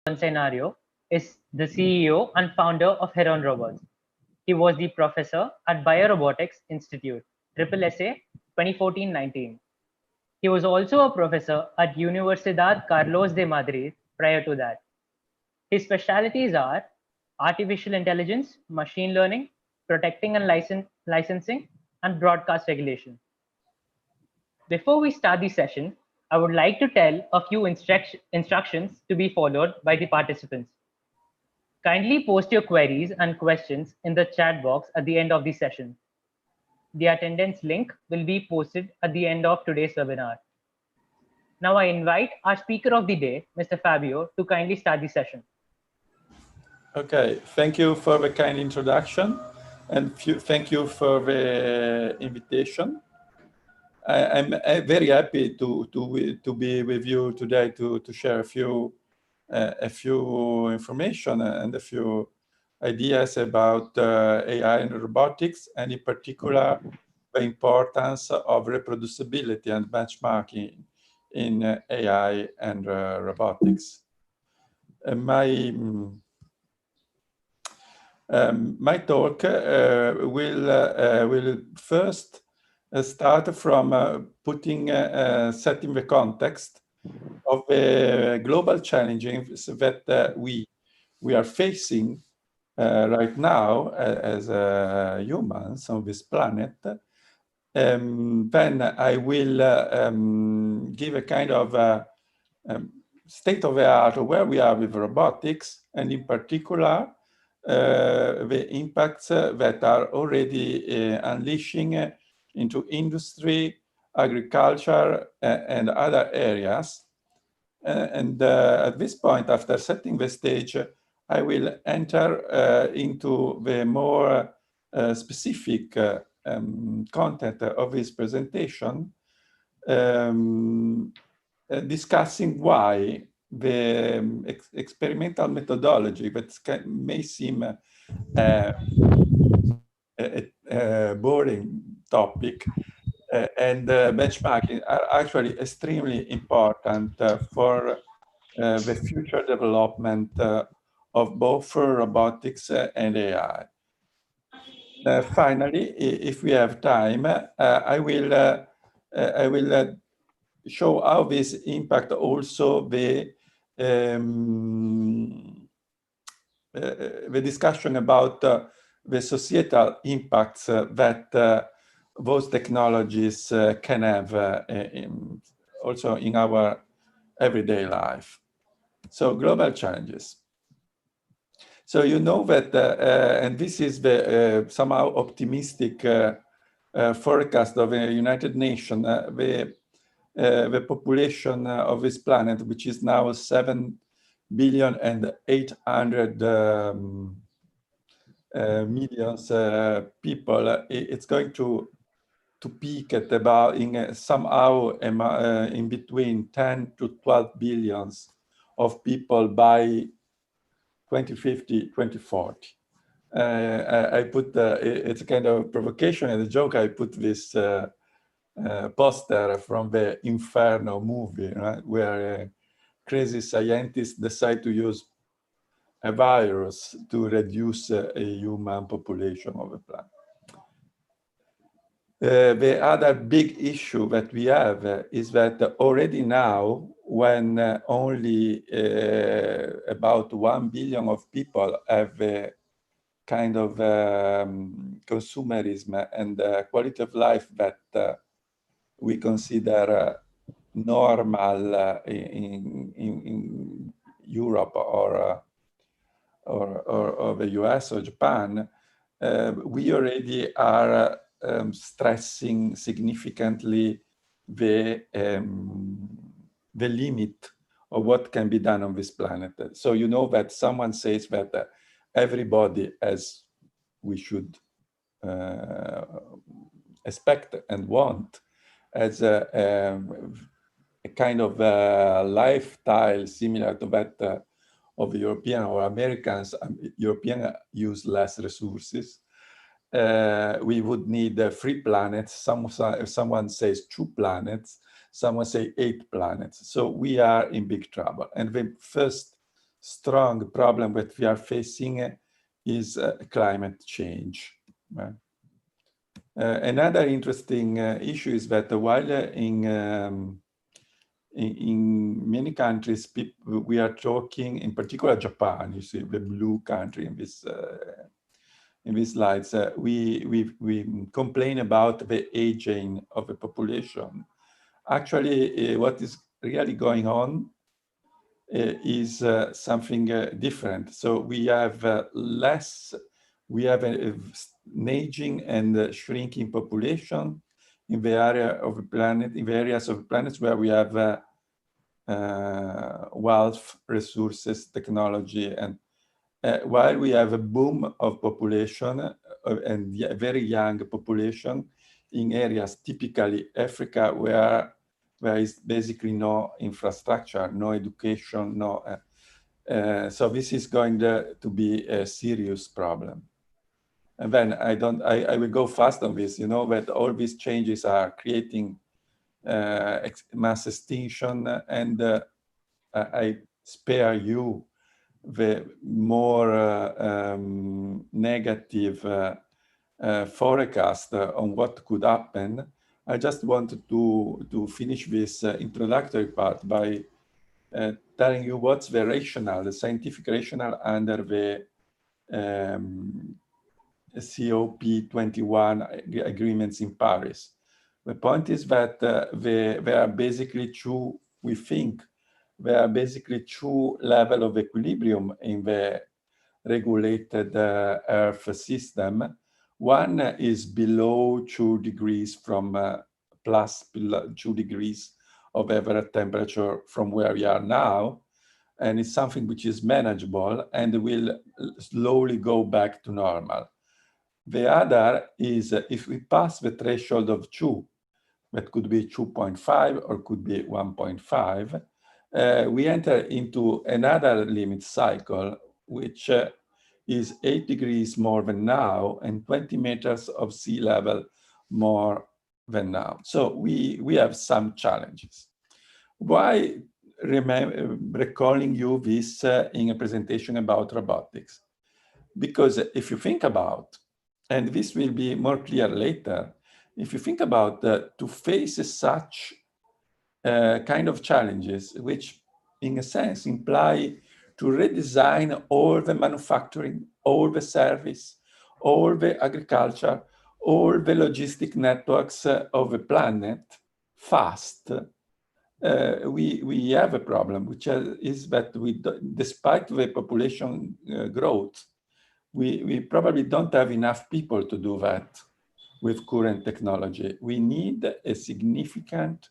Bonsignori is the CEO and founder of Heron Robots. He was the professor at Biorobotics Institute, SSA 2014-19. He was also a professor at Universidad Carlos de Madrid prior to that. His specialties are artificial intelligence, machine learning, protecting and licensing, and broadcast regulation. Before we start the session, I would like to tell a few instructions to be followed by the participants. Kindly post your queries and questions in the chat box at the end of the session. The attendance link will be posted at the end of today's webinar. Now I invite our speaker of the day, Mr. Fabio, to kindly start the session. Okay, thank you for the kind introduction and thank you for the invitation. I'm very happy to be with you today to share a few information and a few ideas about AI and robotics, and in particular the importance of reproducibility and benchmarking in AI and robotics. My talk will first start from setting the context of the global challenges that we are facing right now as humans on this planet. Then I will give a kind of state of the art of where we are with robotics, and in particular the impacts that are already unleashing into industry, agriculture, and other areas. And at this point, after setting the stage, I will enter into the more specific content of this presentation, discussing why the experimental methodology that may seem a boring topic and benchmarking are actually extremely important for the future development of both robotics and AI. Finally, if we have time, I will show how this impact also the discussion about the societal impacts that those technologies can have also in our everyday life. So global challenges. So you know that, and this is the somehow optimistic forecast of the United Nations, the population of this planet, which is now 7.8 billion people, it's going to peak at about somehow in between 10 to 12 billions of people by 2050, 2040. I put, it's a kind of provocation and a joke, I put this poster from the Inferno movie, right, where crazy scientists decide to use a virus to reduce a human population of the planet. The other big issue that we have is that already now, when only about 1 billion of people have a kind of consumerism and quality of life that we consider normal in Europe or the US or Japan, we already are stressing significantly the limit of what can be done on this planet. So you know that someone says that everybody, as we should expect and want, as a kind of lifestyle similar to that of European or Americans. Europeans use less resources. We would need 3 planets. Someone says 2 planets. Someone say 8 planets. So we are in big trouble. And the first strong problem that we are facing is climate change. Another interesting issue is that while in many countries, we are talking, in particular Japan, you see the blue country in this in these slides, we complain about the aging of the population. Actually, what is really going on is something different. So we have we have an aging and shrinking population in the area of the planet, in the areas of the planets where we have wealth, resources, technology, and while we have a boom of population and a very young population in areas typically Africa where there is basically no infrastructure, no education, no. So this is going to be a serious problem. And then I will go fast on this, you know, that all these changes are creating mass extinction, and I spare you the more negative forecast on what could happen. I just wanted to finish this introductory part by telling you what's the rationale, the scientific rationale under the COP21 agreements in Paris. The point is that there are basically two, we think, there are basically two levels of equilibrium in the regulated Earth system. One is below 2 degrees from plus 2 degrees of average temperature from where we are now. And it's something which is manageable and will slowly go back to normal. The other is if we pass the threshold of 2, that could be 2.5 or could be 1.5, we enter into another limit cycle, which is 8 degrees more than now and 20 meters of sea level more than now. So we have some challenges. Why recalling you this in a presentation about robotics? Because if you think about, and this will be more clear later, if you think about to face such kind of challenges, which in a sense imply to redesign all the manufacturing, all the service, all the agriculture, all the logistic networks of the planet fast, we have a problem, which is that despite the population growth, we probably don't have enough people to do that with current technology. We need a significant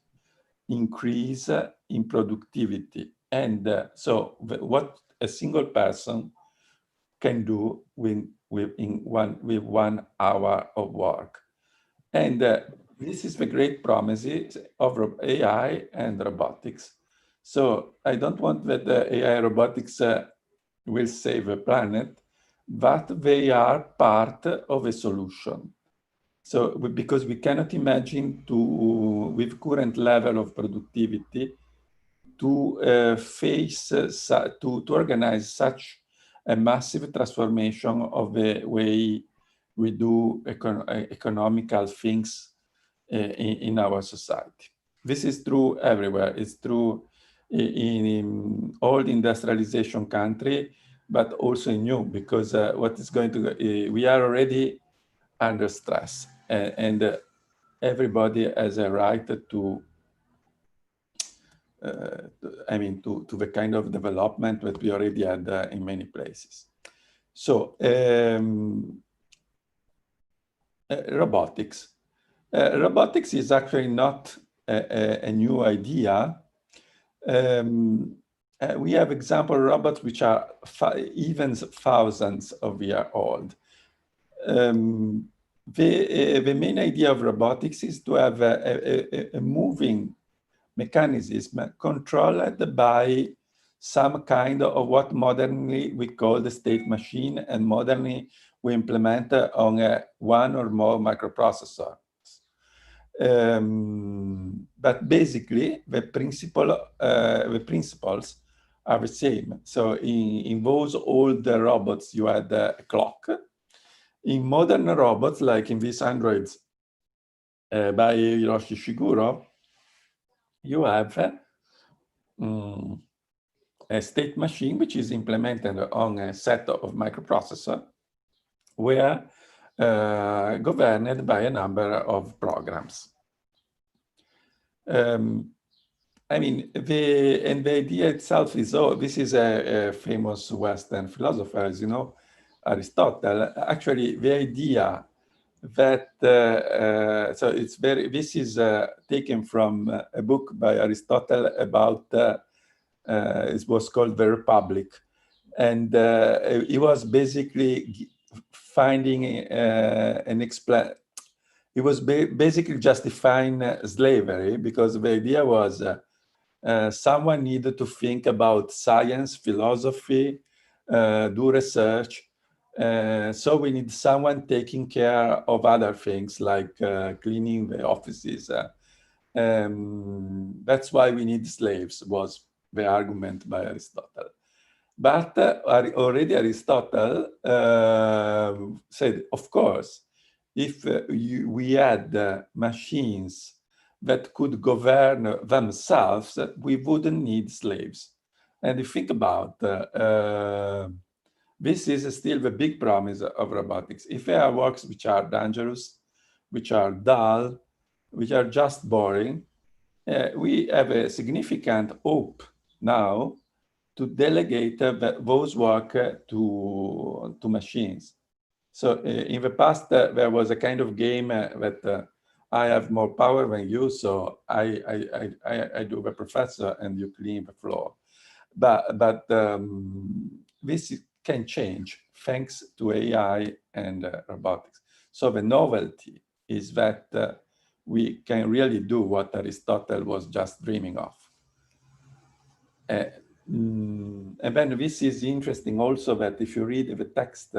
increase in productivity. And so what a single person can do with 1 hour of work. And this is the great promises of AI and robotics. So I don't want that the AI robotics will save the planet, but they are part of a solution. So because we cannot imagine with current level of productivity, to to organize such a massive transformation of the way we do economical things in our society. This is true everywhere. It's true in all industrialization country, but also in you, because what is going to, we are already under stress, and everybody has a right to to the kind of development that we already had in many places. So robotics. Robotics is actually not a new idea. We have example robots which are even thousands of years old. The main idea of robotics is to have a moving mechanism controlled by some kind of what modernly we call the state machine, and modernly we implement on one or more microprocessors. But basically, the principles are the same. So in those old robots, you had a clock. In modern robots, like in these androids by Hiroshi Shiguro, you have a state machine which is implemented on a set of microprocessor where governed by a number of programs. I mean, the idea itself is, this is a famous Western philosopher, as you know, Aristotle. Actually, the idea that, so it's this is taken from a book by Aristotle about, it was called The Republic. And it was basically finding it was basically justifying slavery, because the idea was someone needed to think about science, philosophy, do research. So we need someone taking care of other things like cleaning the offices. That's why we need slaves, was the argument by Aristotle. But already Aristotle said, of course, if we had machines that could govern themselves, we wouldn't need slaves. And if you think about this is still the big promise of robotics. If there are works which are dangerous, which are dull, which are just boring, we have a significant hope now to delegate those work to machines. So in the past, there was a kind of game that I have more power than you, so I do the professor and you clean the floor. But this can change thanks to AI and robotics. So the novelty is that we can really do what Aristotle was just dreaming of. And then this is interesting also, that if you read the text,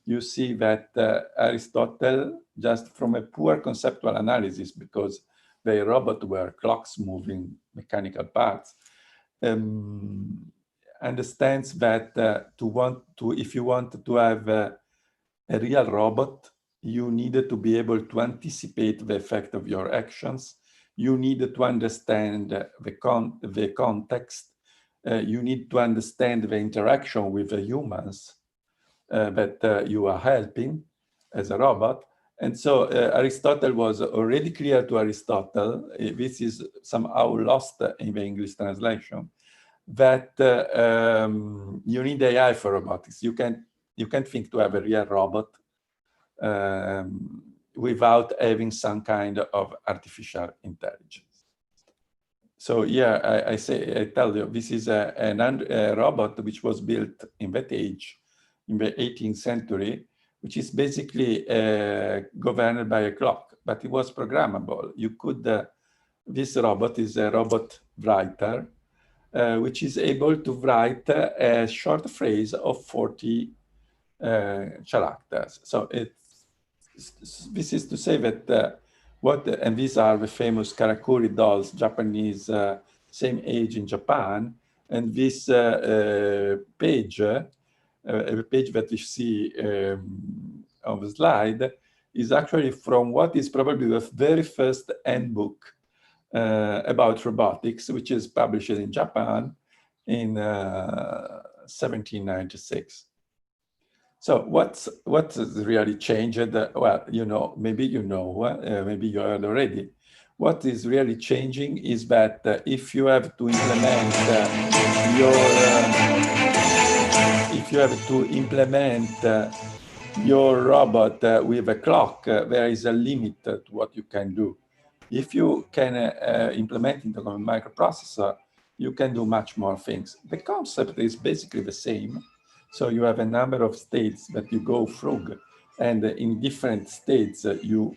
you see that Aristotle, just from a poor conceptual analysis, because the robot were clocks moving mechanical parts, understands that if you want to have a real robot, you needed to be able to anticipate the effect of your actions. You needed to understand the context. You need to understand the interaction with the humans that you are helping as a robot. And so Aristotle was already clear to Aristotle, this is somehow lost in the English translation, that you need AI for robotics. You can't think to have a real robot without having some kind of artificial intelligence. So yeah, I tell you, this is a robot which was built in that age, in the 18th century, which is basically governed by a clock, but it was programmable. You could, this robot is a robot writer, which is able to write a short phrase of 40 characters. So this is to say that and these are the famous Karakuri dolls, Japanese, same age in Japan. And this page, the page that you see on the slide, is actually from what is probably the very first handbook about robotics, which is published in Japan in 1796. So what's really changed? Well, you know, maybe you know, maybe you heard already. What is really changing is that if you have to implement your robot with a clock, there is a limit to what you can do. If you can implement it on a microprocessor, you can do much more things. The concept is basically the same. So you have a number of states that you go through, and in different states, you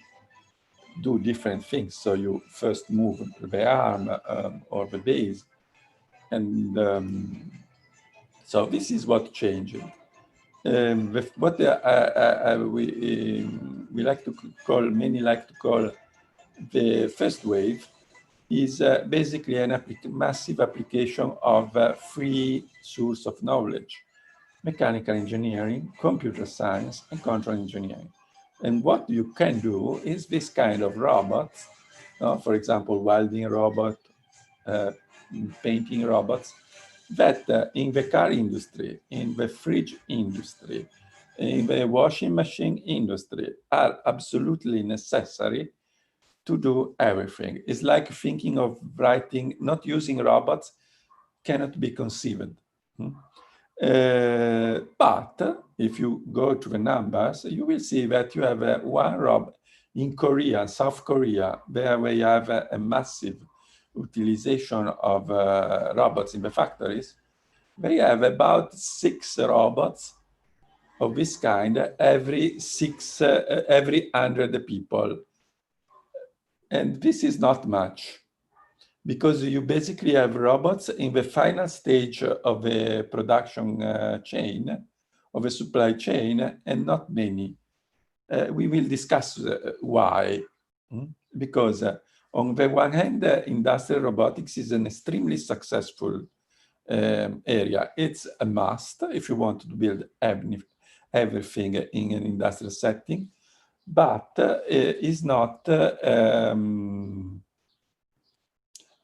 do different things. So you first move the arm or the base. And so this is what changed. What we like to call, many like to call the first wave, is basically a massive application of free source of knowledge: mechanical engineering, computer science, and control engineering. And what you can do is this kind of robots, for example, welding robot, painting robots, that in the car industry, in the fridge industry, in the washing machine industry are absolutely necessary to do everything. It's like thinking of writing, not using robots cannot be conceived. But if you go to the numbers, you will see that you have one robot in Korea, South Korea, where we have a massive utilization of robots in the factories. They have about 6 robots of this kind every 100 people. And this is not much, because you basically have robots in the final stage of the production chain, of the supply chain, and not many. We will discuss why. Because on the one hand, industrial robotics is an extremely successful area. It's a must if you want to build everything in an industrial setting, but is not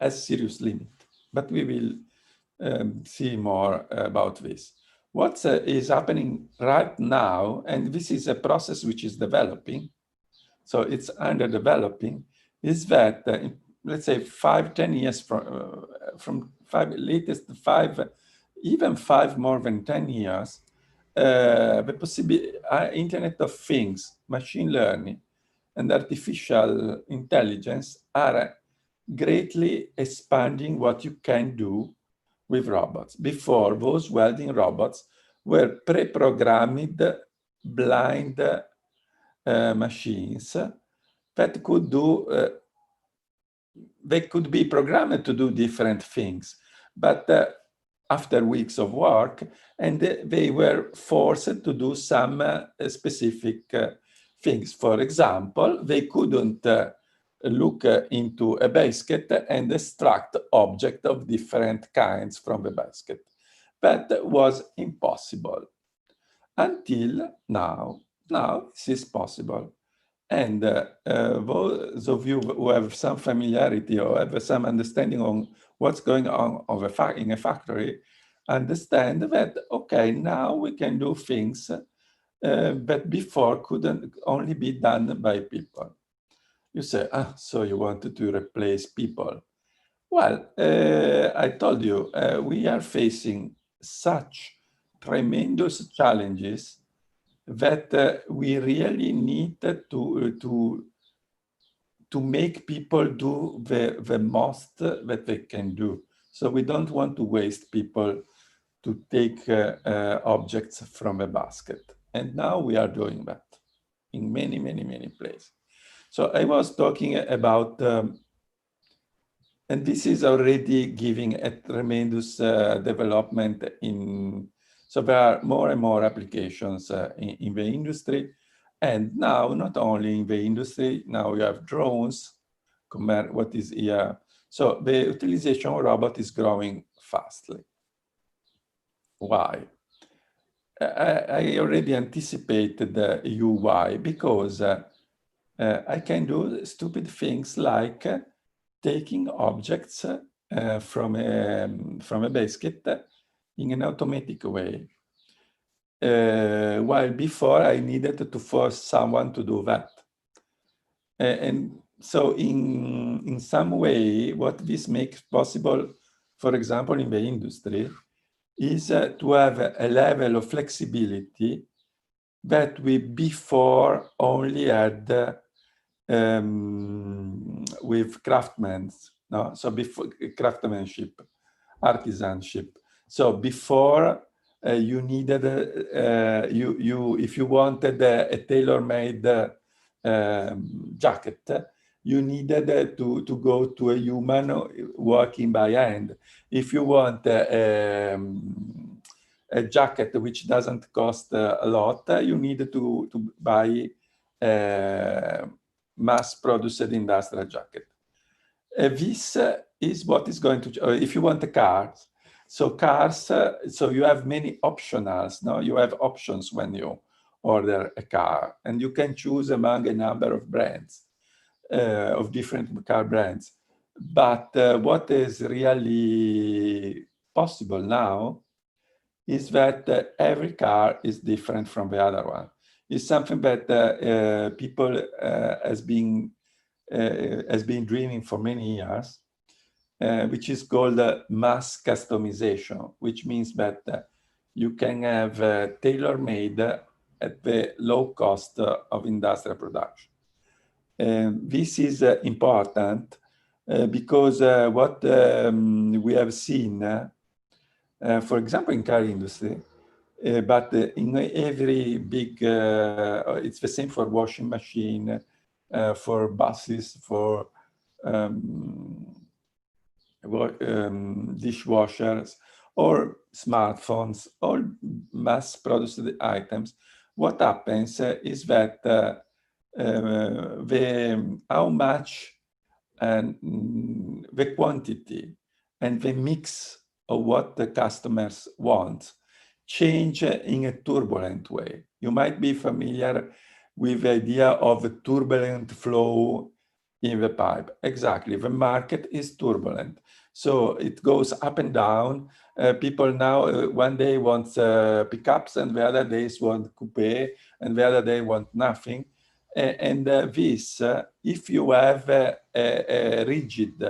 a serious limit. But we will see more about this. What is happening right now, and this is a process which is developing, so it's under developing, is that let's say 5-10 years from even 5 more than 10 years, the possibility Internet of Things, machine learning, and artificial intelligence are greatly expanding what you can do with robots. Before, those welding robots were pre-programmed blind machines that could do, they could be programmed to do different things, but after weeks of work, and they were forced to do some specific things. For example, they couldn't look into a basket and extract objects of different kinds from the basket. That was impossible until now. Now this is possible. And those of you who have some familiarity or have some understanding on what's going on in a factory understand that, okay, now we can do things that before couldn't only be done by people. You say, so you wanted to replace people. Well, I told you, we are facing such tremendous challenges that we really need to make people do the most that they can do. So we don't want to waste people to take objects from a basket. And now we are doing that in many, many, many places. So I was talking about, and this is already giving a tremendous development in, so there are more and more applications in the industry. And now, not only in the industry, now we have drones, what is here. So the utilization of robot is growing fastly. Why? I already anticipated you why, because I can do stupid things like taking objects from a basket in an automatic way. While before I needed to force someone to do that. And so in some way, what this makes possible, for example, in the industry, is to have a level of flexibility that we before only had with craftsmen, no? So before craftsmanship, artisanship. So before you needed if you wanted a tailor-made jacket, you needed to go to a human working by hand. If you want a jacket which doesn't cost a lot, you need to buy a mass-produced industrial jacket. This is what is going to, if you want a car, so cars, so you have many optionals, no? You have options when you order a car, and you can choose among a number of brands, of different car brands. But what is really possible now is that every car is different from the other one. It's something that people has been dreaming for many years, which is called mass customization, which means that you can have tailor-made at the low cost of industrial production. This is important because what we have seen, for example, in car industry, but in every big, it's the same for washing machine, for buses, for dishwashers, or smartphones, all mass-produced items. What happens is that how much and the quantity and the mix of what the customers want change in a turbulent way. You might be familiar with the idea of a turbulent flow in the pipe. Exactly, the market is turbulent. So it goes up and down. People now, one day want pickups, and the other days want coupe, and the other day want nothing. And this, if you have a rigid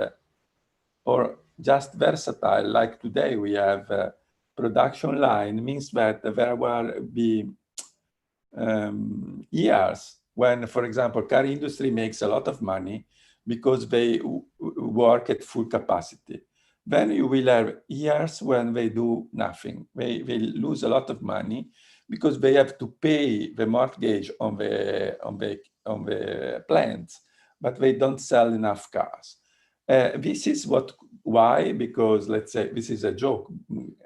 or just versatile, like today we have a production line, means that there will be years when, for example, car industry makes a lot of money because they work at full capacity. Then you will have years when they do nothing. They lose a lot of money because they have to pay the mortgage on the plants, but they don't sell enough cars. This is why, because let's say, this is a joke,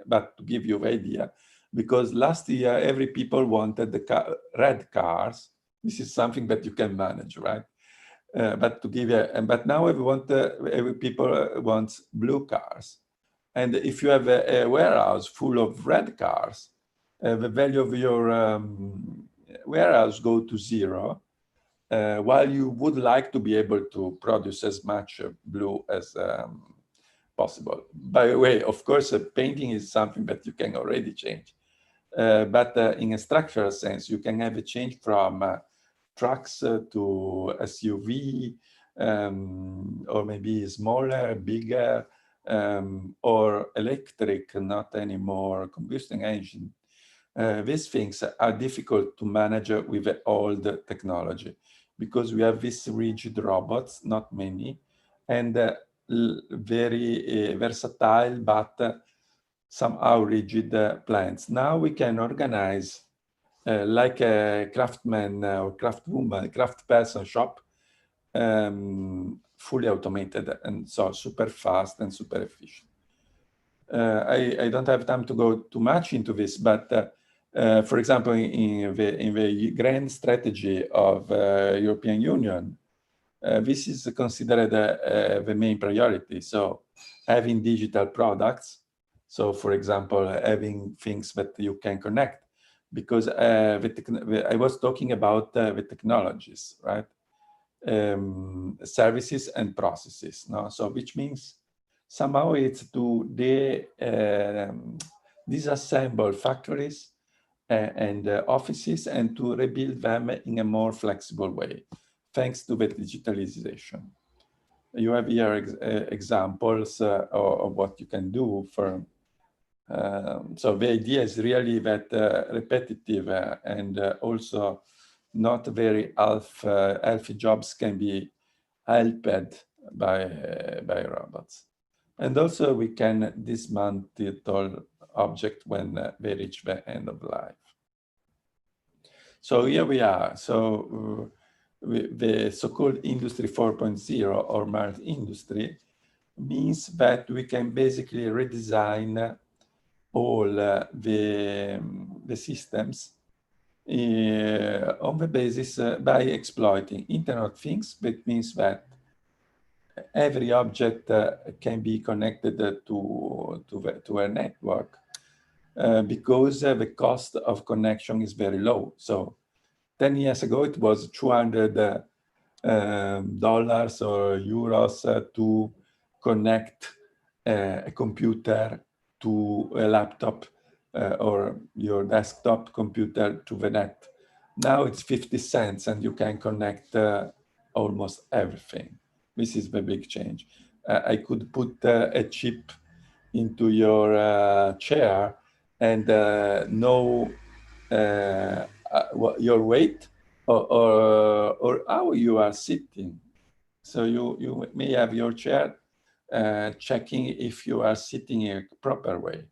but to give you the idea, because last year, every people wanted the red cars. This is something that you can manage, right? But to give you, but now every people wants blue cars. And if you have a warehouse full of red cars, the value of your warehouse go to zero, while you would like to be able to produce as much blue as possible. By the way, of course, painting is something that you can already change. But in a structural sense, you can have a change from trucks to SUV, or maybe smaller, bigger, or electric, not anymore combustion engine. These things are difficult to manage with the old technology because we have these rigid robots, not many, and very versatile, but somehow rigid plants. Now we can organize like a craftsman or craftwoman, craftsperson shop, fully automated, and so super fast and super efficient. I don't have time to go too much into this, but for example, in the grand strategy of European Union, this is considered the main priority. So having digital products. So for example, having things that you can connect, because I was talking about the technologies, right? Services and processes, no? So which means somehow it's to disassemble factories and offices and to rebuild them in a more flexible way, thanks to the digitalization. You have here examples of what you can do for. So the idea is really that repetitive and also not very healthy jobs can be helped by robots. And also we can dismantle objects when they reach the end of life. So here we are. So the so-called Industry 4.0 or smart industry means that we can basically redesign all the systems on the basis by exploiting Internet of Things. That means that every object can be connected to a network because the cost of connection is very low. So 10 years ago, it was $200 or euros to connect a computer to a laptop or your desktop computer to the net. Now it's 50 cents and you can connect almost everything. This is the big change. I could put a chip into your chair and know your weight or how you are sitting. So you may have your chair checking if you are sitting in a proper way.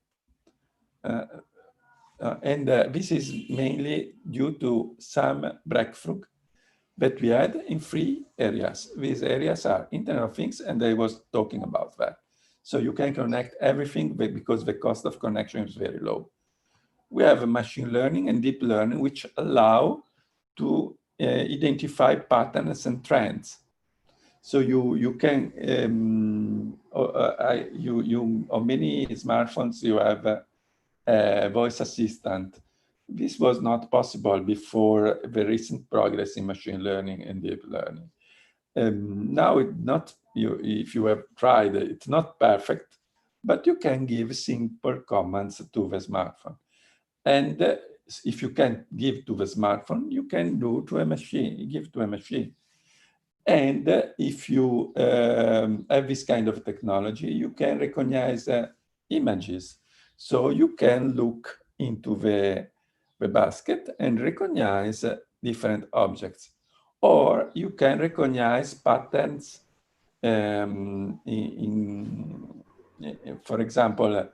And this is mainly due to some breakthrough that we had in 3 areas. These areas are Internet of Things, and I was talking about that. So you can connect everything because the cost of connection is very low. We have machine learning and deep learning, which allow to identify patterns and trends. So you can, on many smartphones, you have a voice assistant. This was not possible before the recent progress in machine learning and deep learning. Now, if you have tried, it's not perfect, but you can give simple commands to the smartphone. And if you can give to the smartphone, you can do to a machine, give to a machine. And if you have this kind of technology, you can recognize images. So you can look into the basket and recognize different objects. Or you can recognize patterns for example,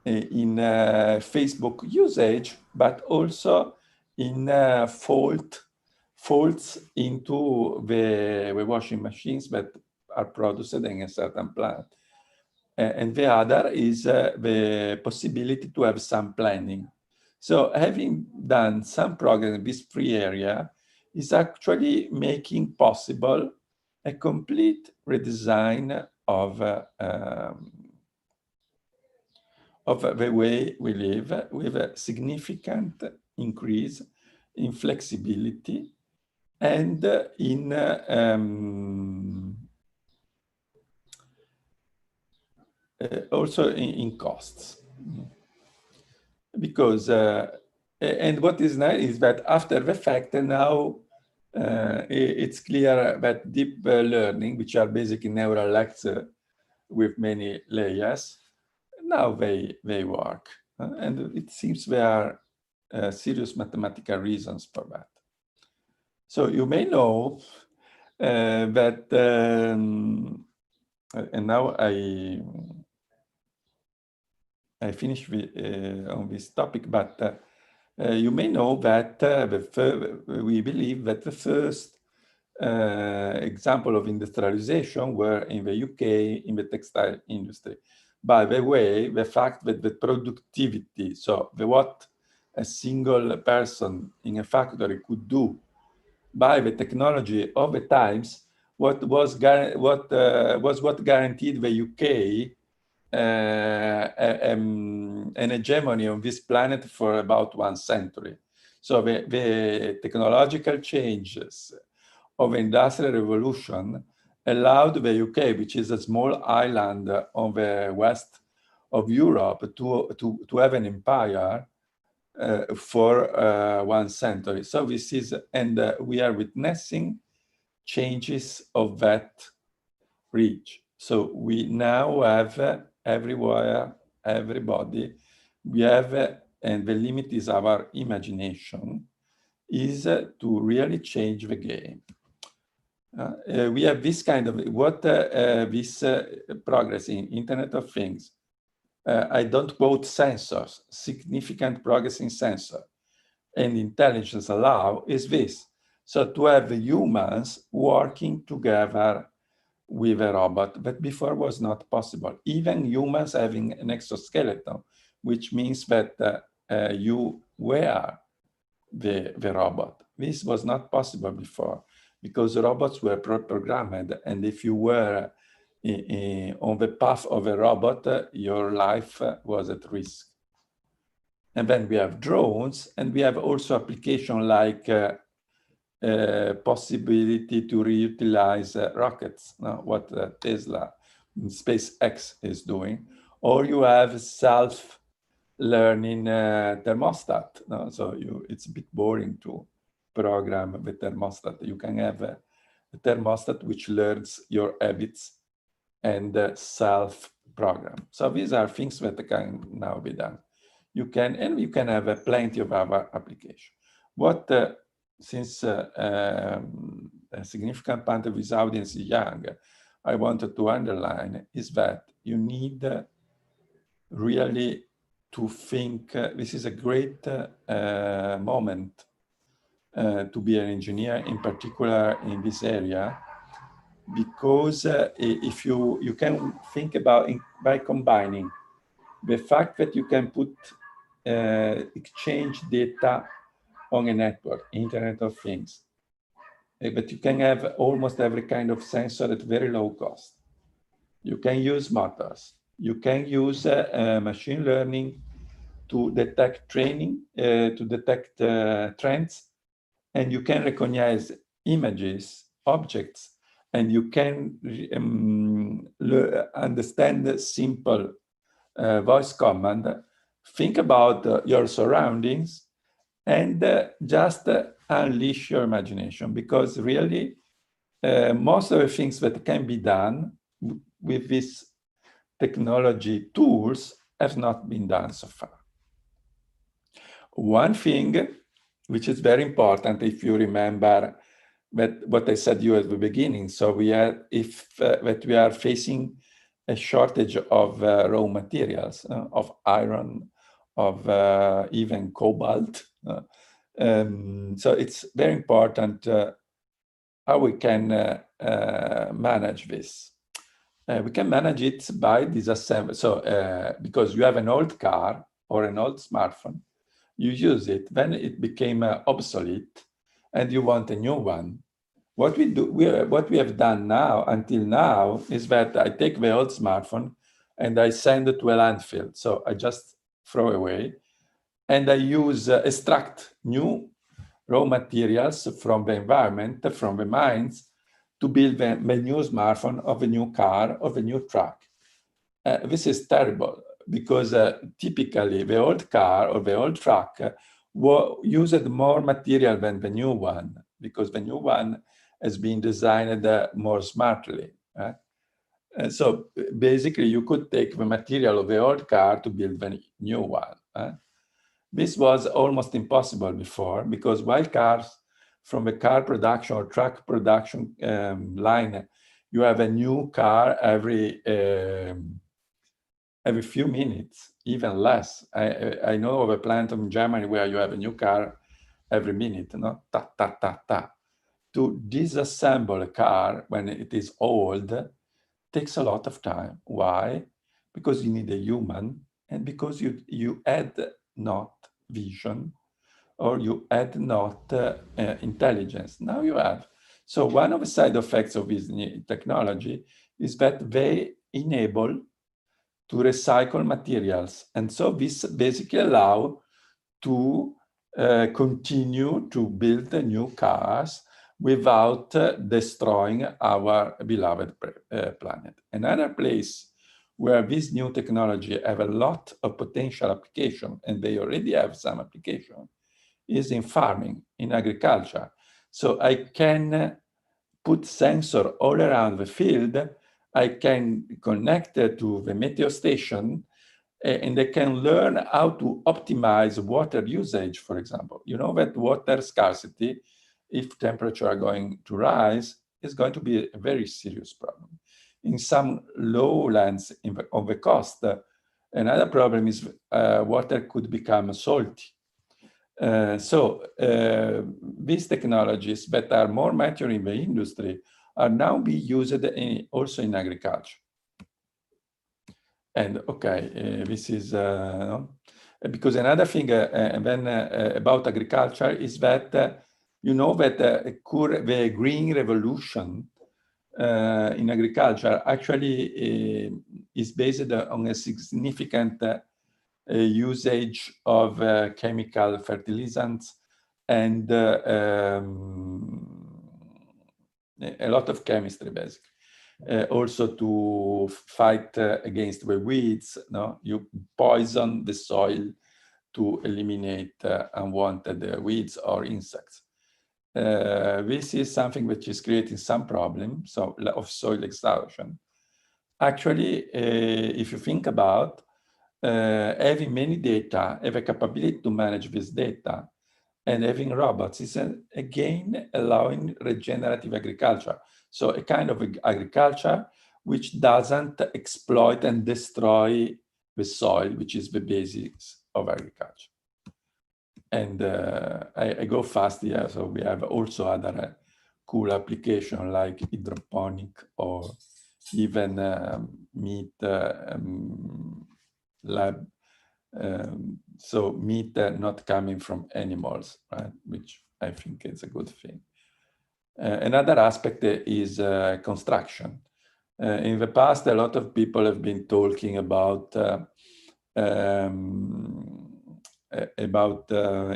in Facebook usage, but also in faults into the washing machines that are produced in a certain plant. And the other is the possibility to have some planning. So having done some progress in this 3 area is actually making possible a complete redesign of the way we live, with a significant increase in flexibility and in also in costs. Because, and what is nice is that after the fact, now it's clear that deep learning, which are basically neural nets with many layers, now they work. And it seems there are serious mathematical reasons for that. So you may know that, and now I finish on this topic, but you may know that we believe that the first example of industrialization were in the UK in the textile industry. By the way, the fact that the productivity, so what a single person in a factory could do by the technology of the times, what guaranteed the UK an hegemony on this planet for about 1 century. So the technological changes of the Industrial Revolution allowed the UK, which is a small island on the west of Europe, to have an empire for 1 century. So this is, and we are witnessing changes of that reach. So we now have everywhere, everybody, we have, and the limit is our imagination, is to really change the game. We have this kind of, this progress in Internet of Things. I don't quote sensors, significant progress in sensor and intelligence allow is this. So to have the humans working together with a robot, that before was not possible. Even humans having an exoskeleton, which means that you wear the robot. This was not possible before because robots were programmed, and if you were on the path of a robot, your life was at risk. And then we have drones, and we have also application like possibility to reutilize rockets, what Tesla, SpaceX is doing, or you have self-learning thermostat. So it's a bit boring to program the thermostat. You can have a thermostat which learns your habits and self-program. So these are things that can now be done. You can have plenty of other application. What since a significant part of this audience is young, I wanted to underline is that you need really to think, this is a great moment to be an engineer, in particular in this area, because if you can think about by combining the fact that you can put exchange data on a network, Internet of Things, but you can have almost every kind of sensor at very low cost. You can use motors. You can use machine learning to detect trends, and you can recognize images, objects, and you can understand the simple voice command. Think about your surroundings and just unleash your imagination, because really most of the things that can be done with these technology tools have not been done so far. One thing which is very important, if you remember that what I said to you at the beginning, so that we are facing a shortage of raw materials, of iron, of even cobalt. So it's very important how we can manage this. We can manage it by disassembly. So because you have an old car or an old smartphone, you use it, then it became obsolete, and you want a new one. What we have done now, until now, is that I take the old smartphone and I send it to a landfill. So I just throw away, and I extract new raw materials from the environment, from the mines, to build the new smartphone, of a new car, of a new truck. This is terrible, because typically the old car or the old truck used more material than the new one, because the new one has been designed more smartly. And so basically you could take the material of the old car to build the new one. This was almost impossible before, because while cars from the car production or truck production line, you have a new car every few minutes, even less. I know of a plant in Germany where you have a new car every minute, ta, ta, ta, ta. To disassemble a car when it is old takes a lot of time. Why? Because you need a human, and because you add not vision, or you add not intelligence. Now you have. So one of the side effects of this new technology is that they enable to recycle materials. And so this basically allow to continue to build new cars without destroying our beloved planet. Another place where this new technology have a lot of potential application, and they already have some application, is in farming, in agriculture. So I can put sensor all around the field. I can connect to the meteo station, and they can learn how to optimize water usage, for example. You know that water scarcity, if temperature are going to rise, is going to be a very serious problem. In some lowlands on the coast, another problem is water could become salty. So these technologies that are more mature in the industry are now being used also in agriculture. And okay, this is because another thing and then about agriculture is that you know that the green revolution in agriculture actually is based on a significant usage of chemical fertilizants and a lot of chemistry, basically. Also to fight against the weeds, no? You poison the soil to eliminate unwanted weeds or insects. This is something which is creating some problems of soil exhaustion. Actually, if you think about having many data, have a capability to manage this data, and having robots is again allowing regenerative agriculture. So a kind of agriculture which doesn't exploit and destroy the soil, which is the basics of agriculture. And I go fast here, so we have also other cool applications like hydroponic or even meat lab. So meat not coming from animals, right? Which I think is a good thing. Another aspect is construction. In the past, a lot of people have been talking about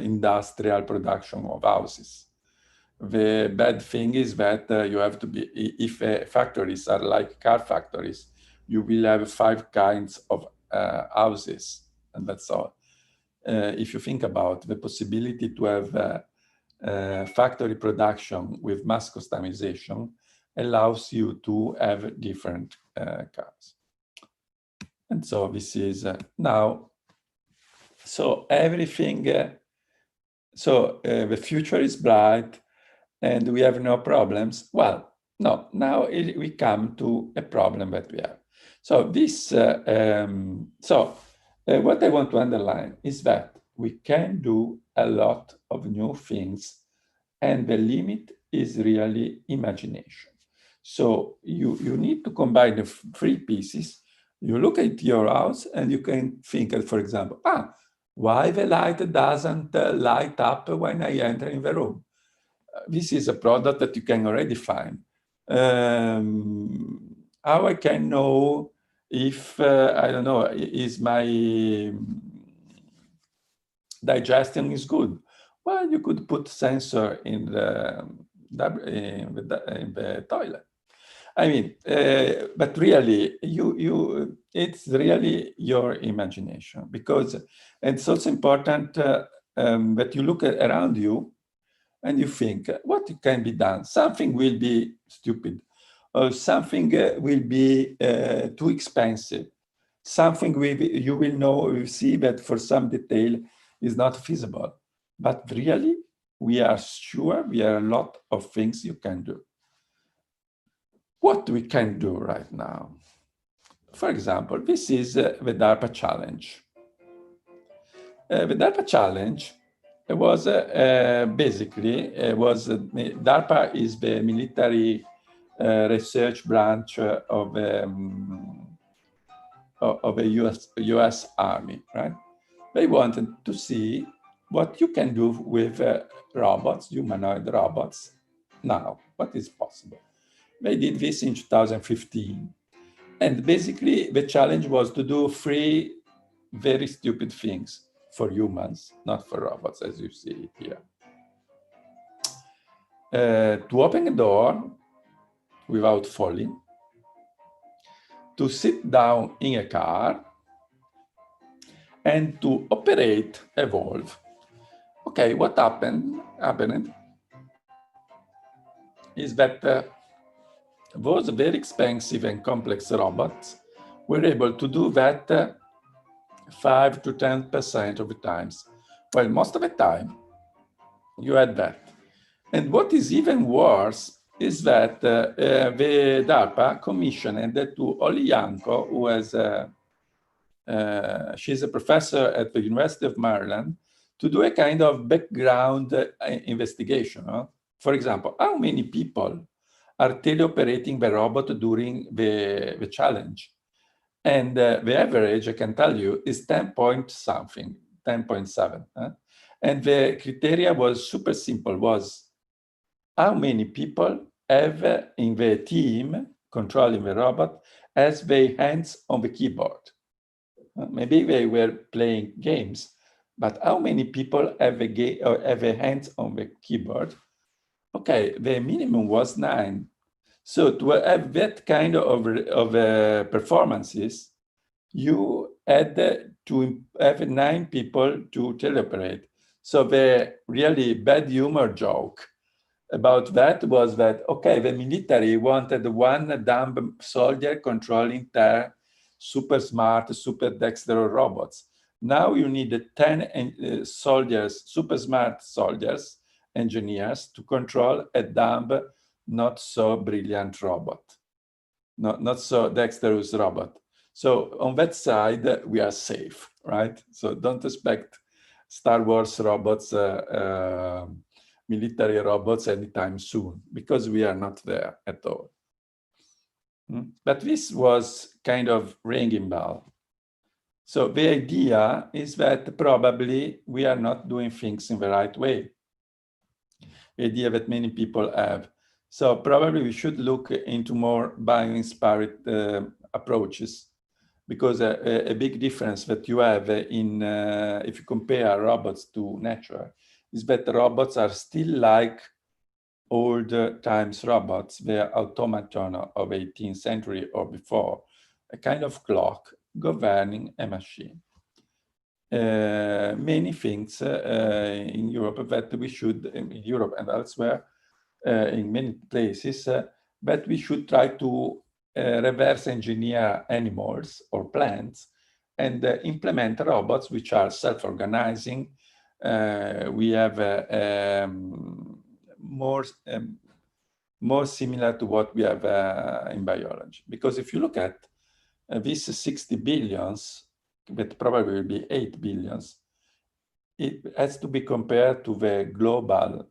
industrial production of houses. The bad thing is that you have to be, if factories are like car factories, you will have 5 kinds of houses, and that's all. If you think about the possibility to have factory production with mass customization allows you to have different cars. And so this is now, so everything, the future is bright and we have no problems. Well, no, now we come to a problem that we have. So this, what I want to underline is that we can do a lot of new things and the limit is really imagination. So you need to combine the 3 pieces. You look at your house and you can think, for example, why the light doesn't light up when I enter in the room? This is a product that you can already find. How I can know if, I don't know, is my digestion is good? Well, you could put sensor in the toilet. I mean, but really, it's really your imagination, because it's also important that you look around you and you think, what can be done? Something will be stupid, or something will be too expensive. Something you will know, you see that for some detail is not feasible. But really, we are sure there are a lot of things you can do. What we can do right now? For example, this is the DARPA challenge. The DARPA challenge was basically, DARPA is the military research branch of the US Army, right? They wanted to see what you can do with robots, humanoid robots, now, what is possible. They did this in 2015. And basically, the challenge was to do 3 very stupid things for humans, not for robots, as you see here. To open a door without falling, to sit down in a car, and to operate a valve. Okay, what happened is that those very expensive and complex robots were able to do that 5 to 10% of the times. Well, most of the time, you had that. And what is even worse is that the DARPA commissioned to Oli Yanko, who has she's a professor at the University of Maryland, to do a kind of background investigation. For example, how many people are teleoperating the robot during the challenge? And the average, I can tell you, is 10.7. And the criteria was super simple, was how many people have in the team controlling the robot has their hands on the keyboard. Maybe they were playing games, but how many people have their hands on the keyboard? Okay, the minimum was 9. So to have that kind of performances, you had to have 9 people to teleoperate. So the really bad humor joke about that was that, okay, the military wanted one dumb soldier controlling 10 super smart, super dexterous robots. Now you need 10 soldiers, super smart soldiers, engineers to control a dumb, not so brilliant robot, not so dexterous robot. So on that side, we are safe, right? So don't expect Star Wars robots, military robots anytime soon, because we are not there at all. But this was kind of ringing bell. So the idea is that probably we are not doing things in the right way. The idea that many people have. So probably we should look into more bio-inspired approaches, because a big difference that you have in, if you compare robots to nature, is that robots are still like old times robots, the automaton of 18th century or before, a kind of clock governing a machine. Many things in Europe that we should, in Europe and elsewhere, in many places, that we should try to reverse engineer animals or plants and implement robots which are self-organizing. We have more similar to what we have in biology. Because if you look at these 60 billions, that probably will be 8 billions, it has to be compared to the global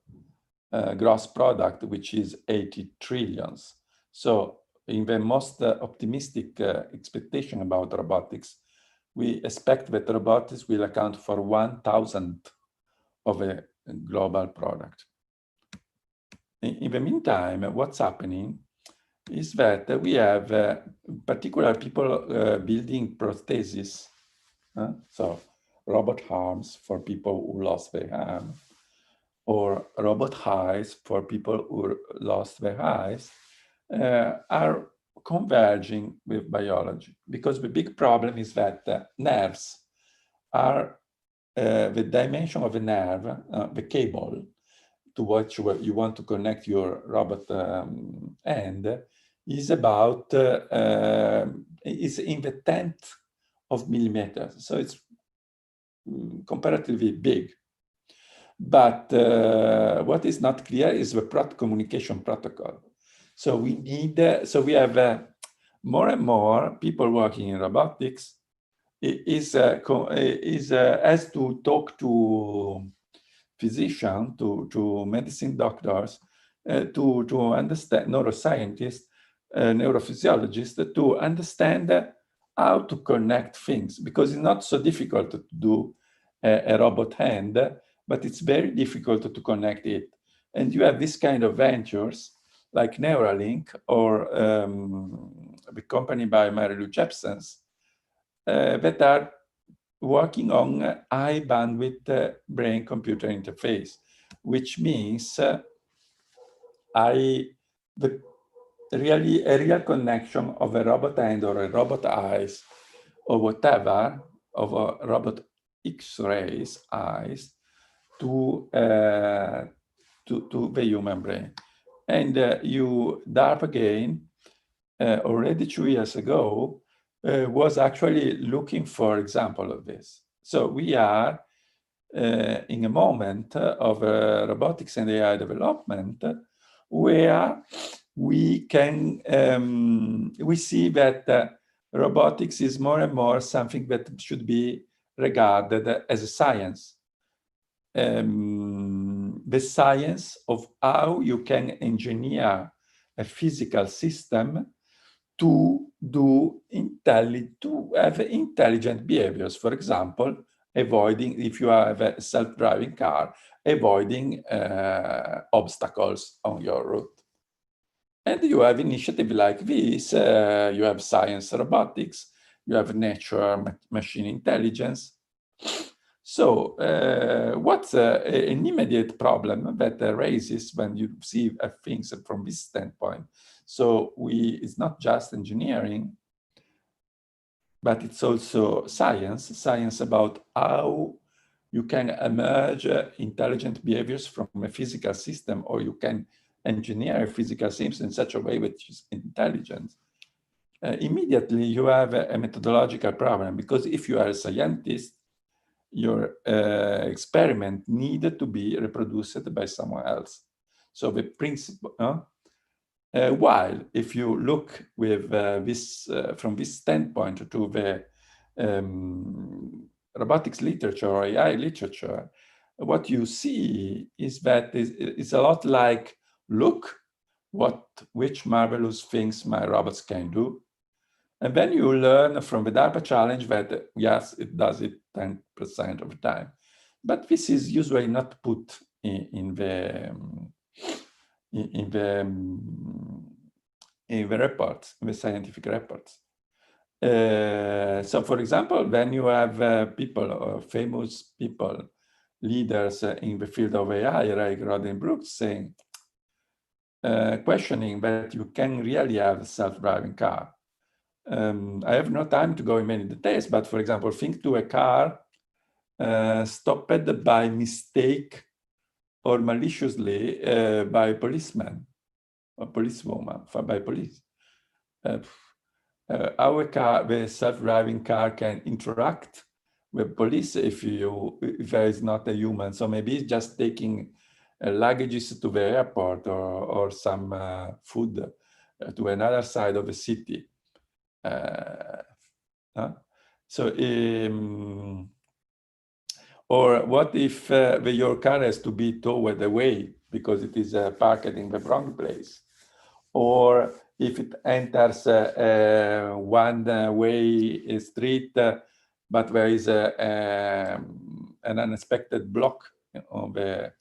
gross product, which is 80 trillions. So in the most optimistic expectation about robotics, we expect that robotics will account for 1,000th of a global product. In the meantime, what's happening is that we have particular people building prostheses, so robot arms for people who lost their arm, or robot eyes for people who lost their eyes, are converging with biology. Because the big problem is that nerves are the dimension of a nerve, the cable to what you want to connect your robot hand, is about, is in the 10th of millimeters. So it's comparatively big. But what is not clear is the communication protocol. So we need, so we have more and more people working in robotics has to talk to physicians, to medicine doctors, to understand, neuroscientists, neurophysiologists, to understand how to connect things, because it's not so difficult to do a robot hand, but it's very difficult to connect it. And you have this kind of ventures like Neuralink or the company by Mary-Lou Jepsons that are working on high bandwidth brain-computer interface, which means a real connection of a robot hand or a robot eyes or whatever, of a robot X-rays eyes to the human brain. And DARPA again, already 2 years ago, was actually looking for example of this. So we are in a moment of robotics and AI development where we can, we see that robotics is more and more something that should be regarded as a science. The science of how you can engineer a physical system to have intelligent behaviors. For example, avoiding, if you have a self-driving car, avoiding obstacles on your route. And you have initiative like this, you have science robotics, you have nature machine intelligence. So what's an immediate problem that raises when you see things from this standpoint? So it's not just engineering, but it's also science about how you can emerge intelligent behaviors from a physical system, or you can engineer a physical system in such a way which is intelligent. Immediately you have a methodological problem, because if you are a scientist, your experiment needed to be reproduced by someone else. So the principle, while if you look with this from this standpoint to the robotics literature or AI literature, what you see is that it's a lot like, look which marvelous things my robots can do. And then you learn from the DARPA challenge that, yes, it does it 10% of the time. But this is usually not put in the reports, in the scientific reports. So for example, when you have people, famous people, leaders in the field of AI, like Rodin Brooks, saying, questioning that you can really have a self-driving car. I have no time to go in many details, but for example, think to a car stopped by mistake or maliciously by a policeman or policewoman, by police. Our car, the self-driving car, can interact with police if there is not a human. So maybe it's just taking luggages to the airport or some food to another side of the city. So, or what if your car has to be towed away because it is parked in the wrong place? Or if it enters one-way street, but there is an unexpected block on the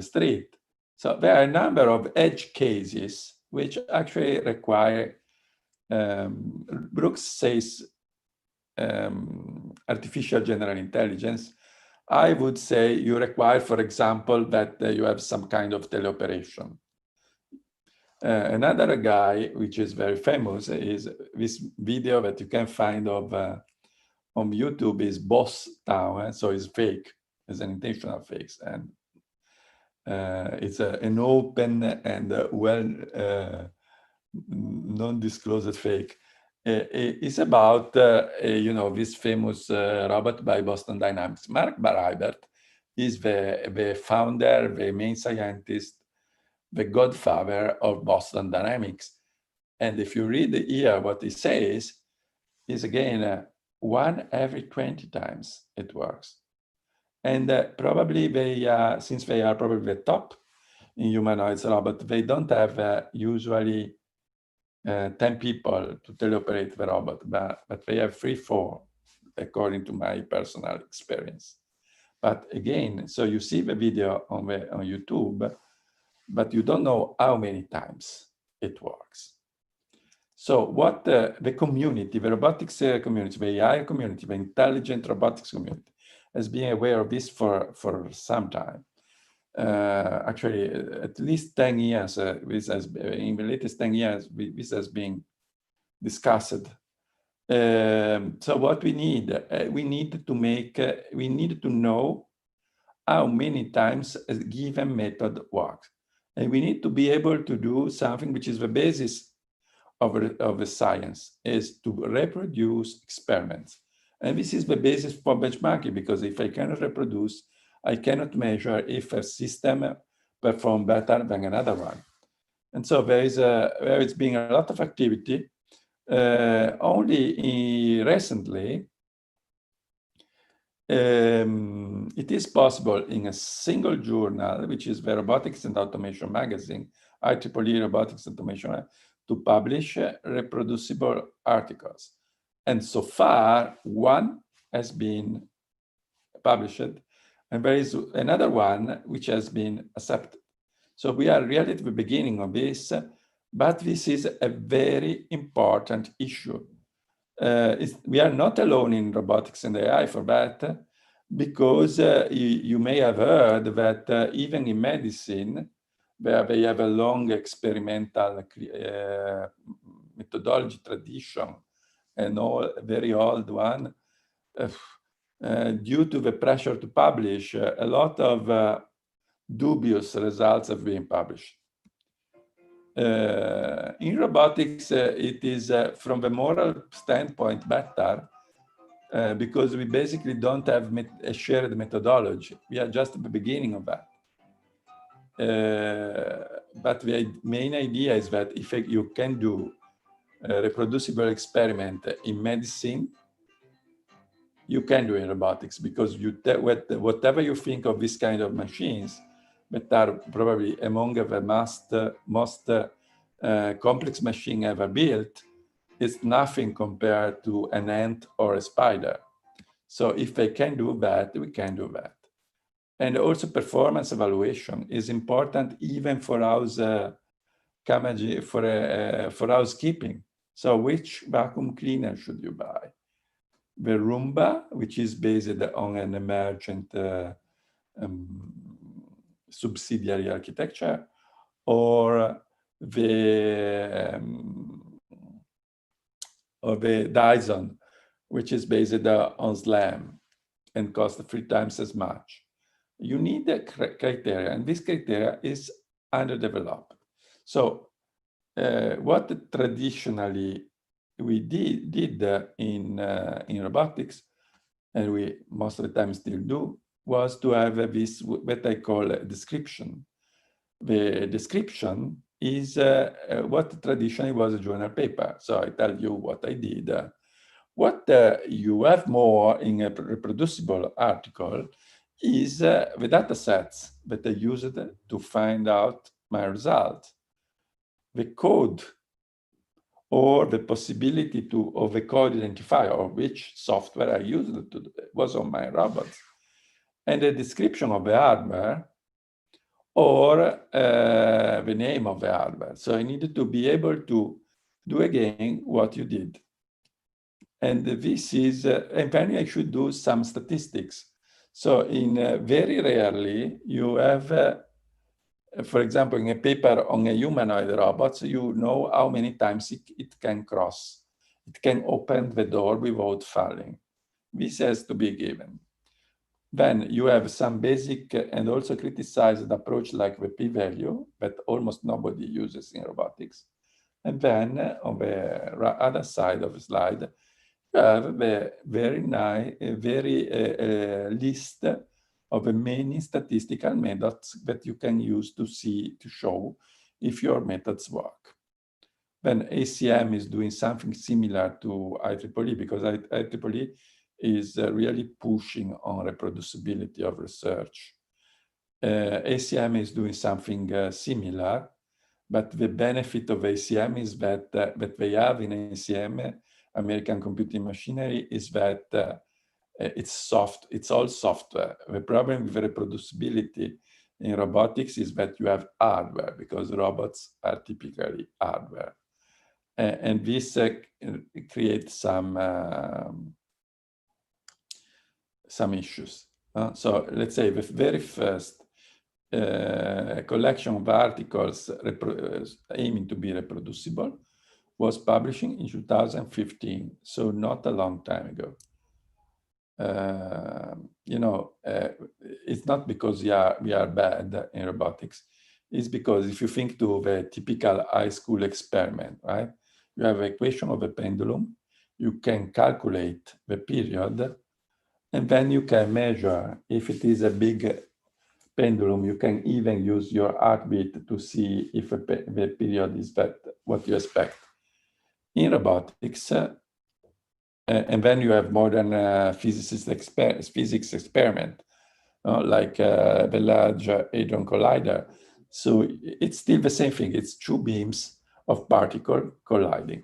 street. So there are a number of edge cases which actually require, Brooks says, artificial general intelligence. I would say you require, for example, that you have some kind of teleoperation. Another guy, which is very famous, is this video that you can find of on YouTube, is Boss Town, so it's fake, it's an intentional fake, and it's an open and well non-disclosed fake. It's about this famous robot by Boston Dynamics. Mark Baribert is the founder, the main scientist, the godfather of Boston Dynamics. And if you read here, what he says is, again, 1 every 20 times it works. And probably since they are probably the top in humanoids robot, they don't have usually 10 people to teleoperate the robot, but they have 3, 4, according to my personal experience. But again, so you see the video on YouTube, but you don't know how many times it works. So what the community, the robotics community, the AI community, the intelligent robotics community has been aware of this for some time. Actually, at least 10 years, in the latest 10 years, this has been discussed. So what we need to know how many times a given method works. And we need to be able to do something which is the basis of the science, is to reproduce experiments. And this is the basis for benchmarking, because if I cannot reproduce, I cannot measure if a system performs better than another one. And so there is been a lot of activity. Only recently, it is possible in a single journal, which is the Robotics and Automation magazine, IEEE Robotics and Automation, to publish reproducible articles. And so far, one has been published, and there is another one which has been accepted. So we are really at the beginning of this, But this is a very important issue. We are not alone in robotics and AI for that, because you may have heard that even in medicine, where they have a long experimental methodology tradition, and all very old one, due to the pressure to publish, a lot of dubious results have been published. In robotics, it is from the moral standpoint better, because we basically don't have a shared methodology. We are just at the beginning of that. But the main idea is that if you can do a reproducible experiment in medicine, you can do in robotics, because whatever you think of this kind of machines that are probably among the most complex machine ever built, is nothing compared to an ant or a spider. So if they can do that, we can do that. And also performance evaluation is important even for for housekeeping. So which vacuum cleaner should you buy? The Roomba, which is based on an emergent subsidiary architecture, or the Dyson, which is based on SLAM and costs 3 times as much. You need a criteria, and this criteria is underdeveloped. So what traditionally we did in robotics, and we most of the time still do, was to have this, what I call a description. The description is what traditionally was a journal paper. So I tell you what I did. What you have more in a reproducible article is the data sets that I used to find out my result. The code, or the possibility of a code identifier, or which software I used was on my robots, and a description of the hardware, or the name of the hardware. So I needed to be able to do again what you did. And this is, and then I should do some statistics. So in very rarely you have, for example, in a paper on a humanoid robots, you know how many times it can cross. It can open the door without falling. This has to be given. Then you have some basic and also criticized approach like the p-value that almost nobody uses in robotics. And then on the other side of the slide, you have the very nice, list of the many statistical methods that you can use to show if your methods work. Then ACM is doing something similar to IEEE, because IEEE is really pushing on reproducibility of research. ACM is doing something similar, but the benefit of ACM is that they have in ACM, American Computing Machinery, is that it's all software. The problem with reproducibility in robotics is that you have hardware, because robots are typically hardware. And this creates some issues. So let's say the very first collection of articles aiming to be reproducible was publishing in 2015, so not a long time ago. It's not because we are bad in robotics. It's because if you think to the typical high school experiment, right? You have an equation of a pendulum, you can calculate the period, and then you can measure. If it is a big pendulum, you can even use your heartbeat to see if the period is what you expect. In robotics, and then you have modern physics experiment, like the Large Hadron Collider. So it's still the same thing. It's 2 beams of particle colliding.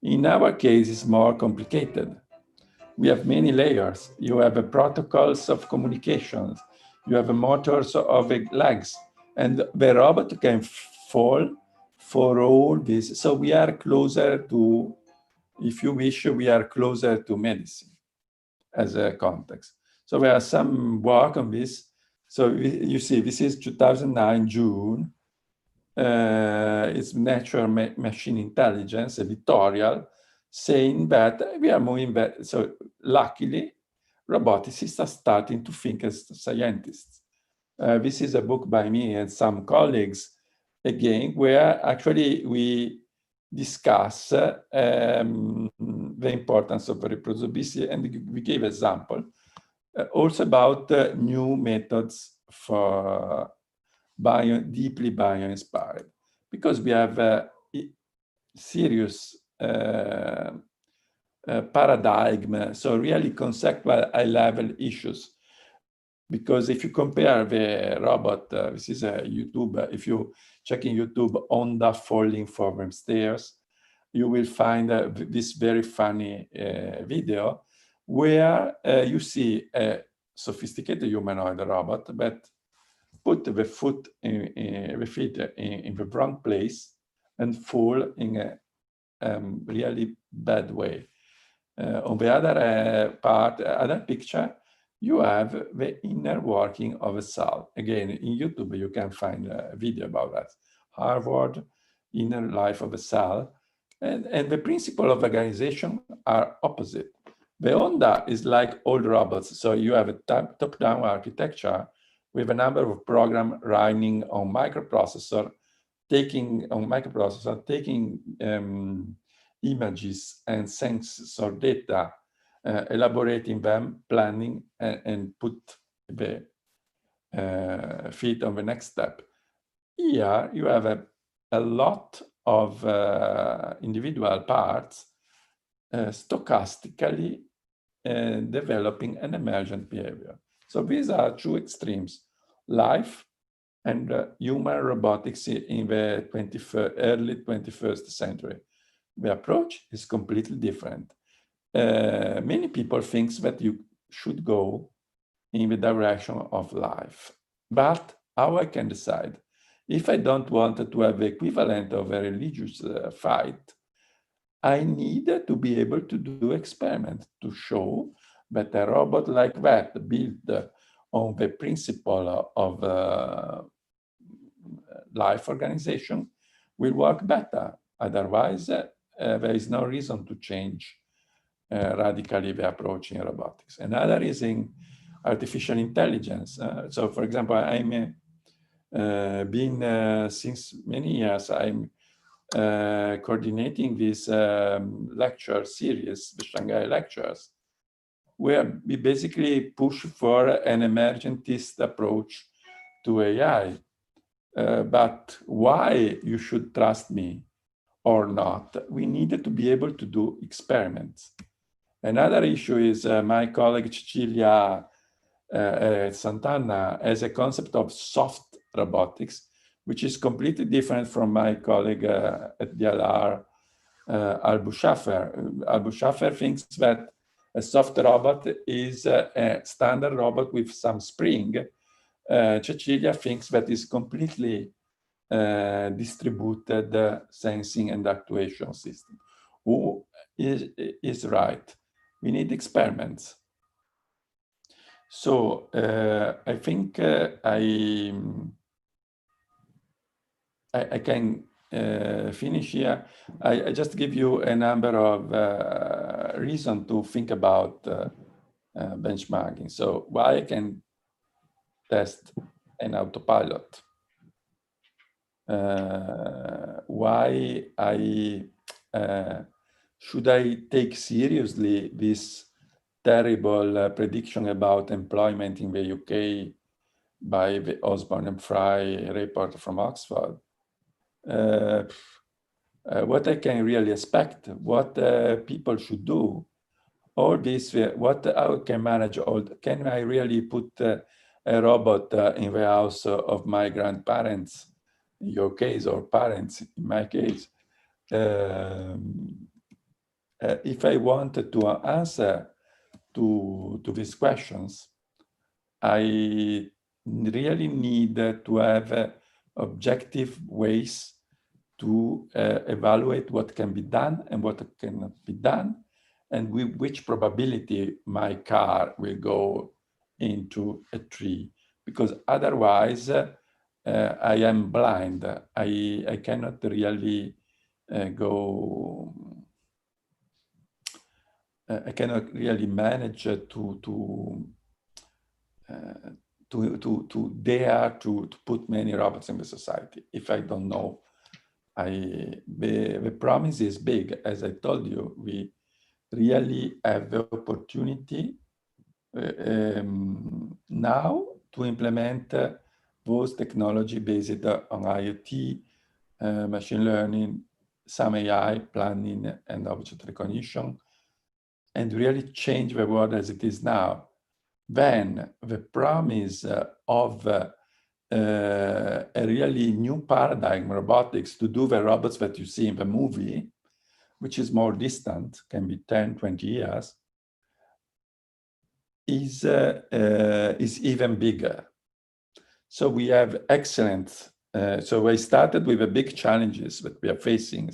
In our case, it's more complicated. We have many layers. You have protocols of communications. You have motors of legs. And the robot can fall for all this. So we are closer to, if you wish, we are closer to medicine as a context. So there are some work on this. So you see, this is 2009, June. It's natural machine intelligence, editorial, saying that we are moving back. So luckily, roboticists are starting to think as scientists. This is a book by me and some colleagues, again, where actually we discuss the importance of reproducibility, and we gave example also about new methods for deeply bio-inspired, because we have serious paradigm, so really conceptual high-level issues. Because if you compare the robot, this is a YouTube, if you check in YouTube, Honda falling from stairs, you will find this very funny video where you see a sophisticated humanoid robot, but put the feet in the wrong place and fall in a really bad way. On the other other picture, you have the inner working of a cell. Again, in YouTube, you can find a video about that. Harvard, inner life of a cell. And the principle of organization are opposite. The Honda is like old robots. So you have a top-down architecture with a number of programs running on microprocessor, taking images and sensor data, elaborating them, planning, and put the feet on the next step. Here you have a lot of individual parts stochastically developing an emergent behavior. So these are two extremes, life and human robotics in the early 21st century. The approach is completely different. Many people think that you should go in the direction of life. But how I can decide? If I don't want to have the equivalent of a religious fight, I need to be able to do experiments to show that a robot like that built on the principle of life organization will work better. Otherwise, there is no reason to change radically the approach in robotics. Another is in artificial intelligence. So, for example, I'm been since many years, I'm coordinating this lecture series, the Shanghai lectures, where we basically push for an emergentist approach to AI. But why you should trust me or not, we needed to be able to do experiments. Another issue is my colleague Cecilia Santana has a concept of soft robotics, which is completely different from my colleague at DLR, Al-Bushaffer. Al-Bushaffer thinks that a soft robot is a standard robot with some spring. Cecilia thinks that is completely distributed sensing and actuation system. Who is right? We need experiments. So I think I can finish here. I just give you a number of reasons to think about benchmarking. So why I can test an autopilot? Why should I take seriously this terrible prediction about employment in the UK by the Osborne and Fry report from Oxford? What I can really expect, what people should do, all this, how I can manage all, can I really put a robot in the house of my grandparents, in your case, or parents, in my case? If I wanted to answer to these questions, I really need to have objective ways to evaluate what can be done and what cannot be done, and with which probability my car will go into a tree, because otherwise I am blind. I cannot really go. I cannot really manage to dare to put many robots in the society if I don't know. The promise is big. As I told you, we really have the opportunity now to implement those technology based on IoT, machine learning, some AI, planning, and object recognition, and really change the world as it is now. Then the promise of a really new paradigm, robotics, to do the robots that you see in the movie, which is more distant, can be 10, 20 years, is even bigger. So we have excellent, so I started with the big challenges that we are facing,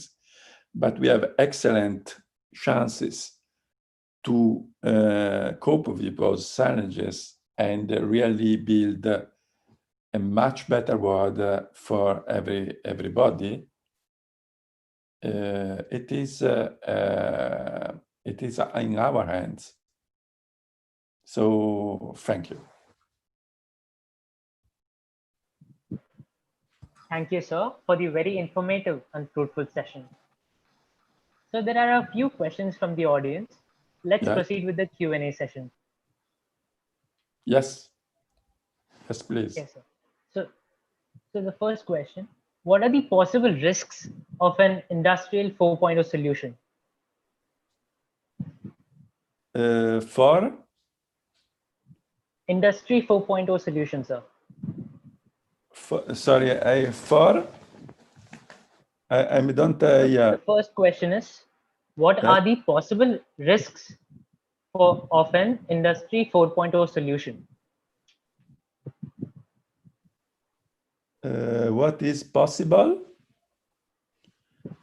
but we have excellent chances to cope with those challenges and really build a much better world for everybody. It is in our hands. So thank you. Thank you, sir, for the very informative and fruitful session. So there are a few questions from the audience. Let's proceed with the Q&A session. Yes. Yes, please. Yes, sir. So the first question, what are the possible risks of an industrial 4.0 solution? For? Industry 4.0 solution, sir. Sorry, I don't, yeah. The first question is, what are the possible risks of an Industry 4.0 solution? What is possible?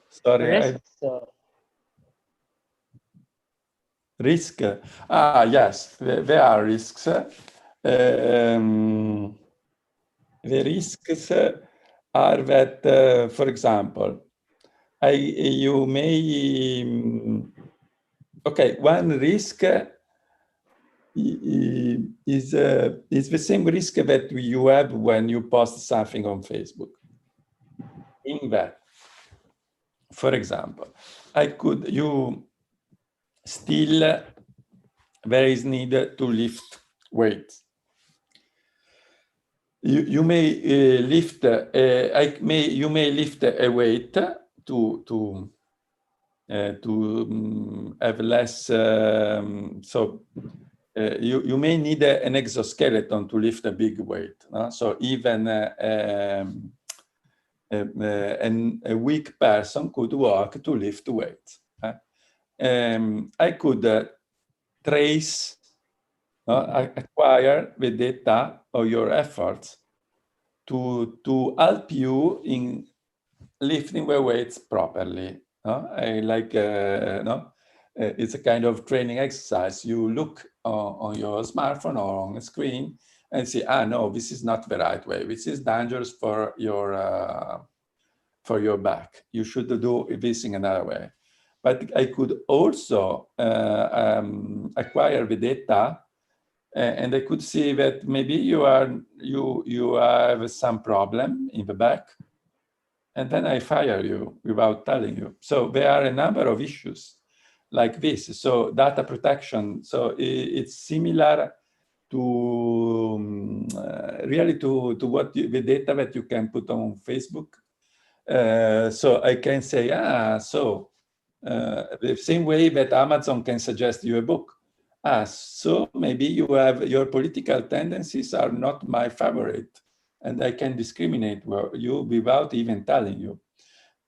Sorry, Risks. Risk. Yes, there are risks. The risks are that, for example, you may, okay, one risk is the same risk that you have when you post something on Facebook. In that, for example, still there is need to lift weights. You may lift you may lift a weight to have less. So you may need an exoskeleton to lift a big weight. So even a weak person could work to lift weights. I could trace, acquire the data of your efforts to help you in lifting the weights properly. It's a kind of training exercise. You look on your smartphone or on a screen and say, no, this is not the right way. This is dangerous for your back. You should do this in another way. But I could also acquire the data, and I could see that maybe you have some problem in the back, and then I fire you without telling you. So there are a number of issues like this. So data protection. So it's similar to really to what the data that you can put on Facebook. So I can say, the same way that Amazon can suggest you a book. So maybe your political tendencies are not my favorite, and I can discriminate you without even telling you.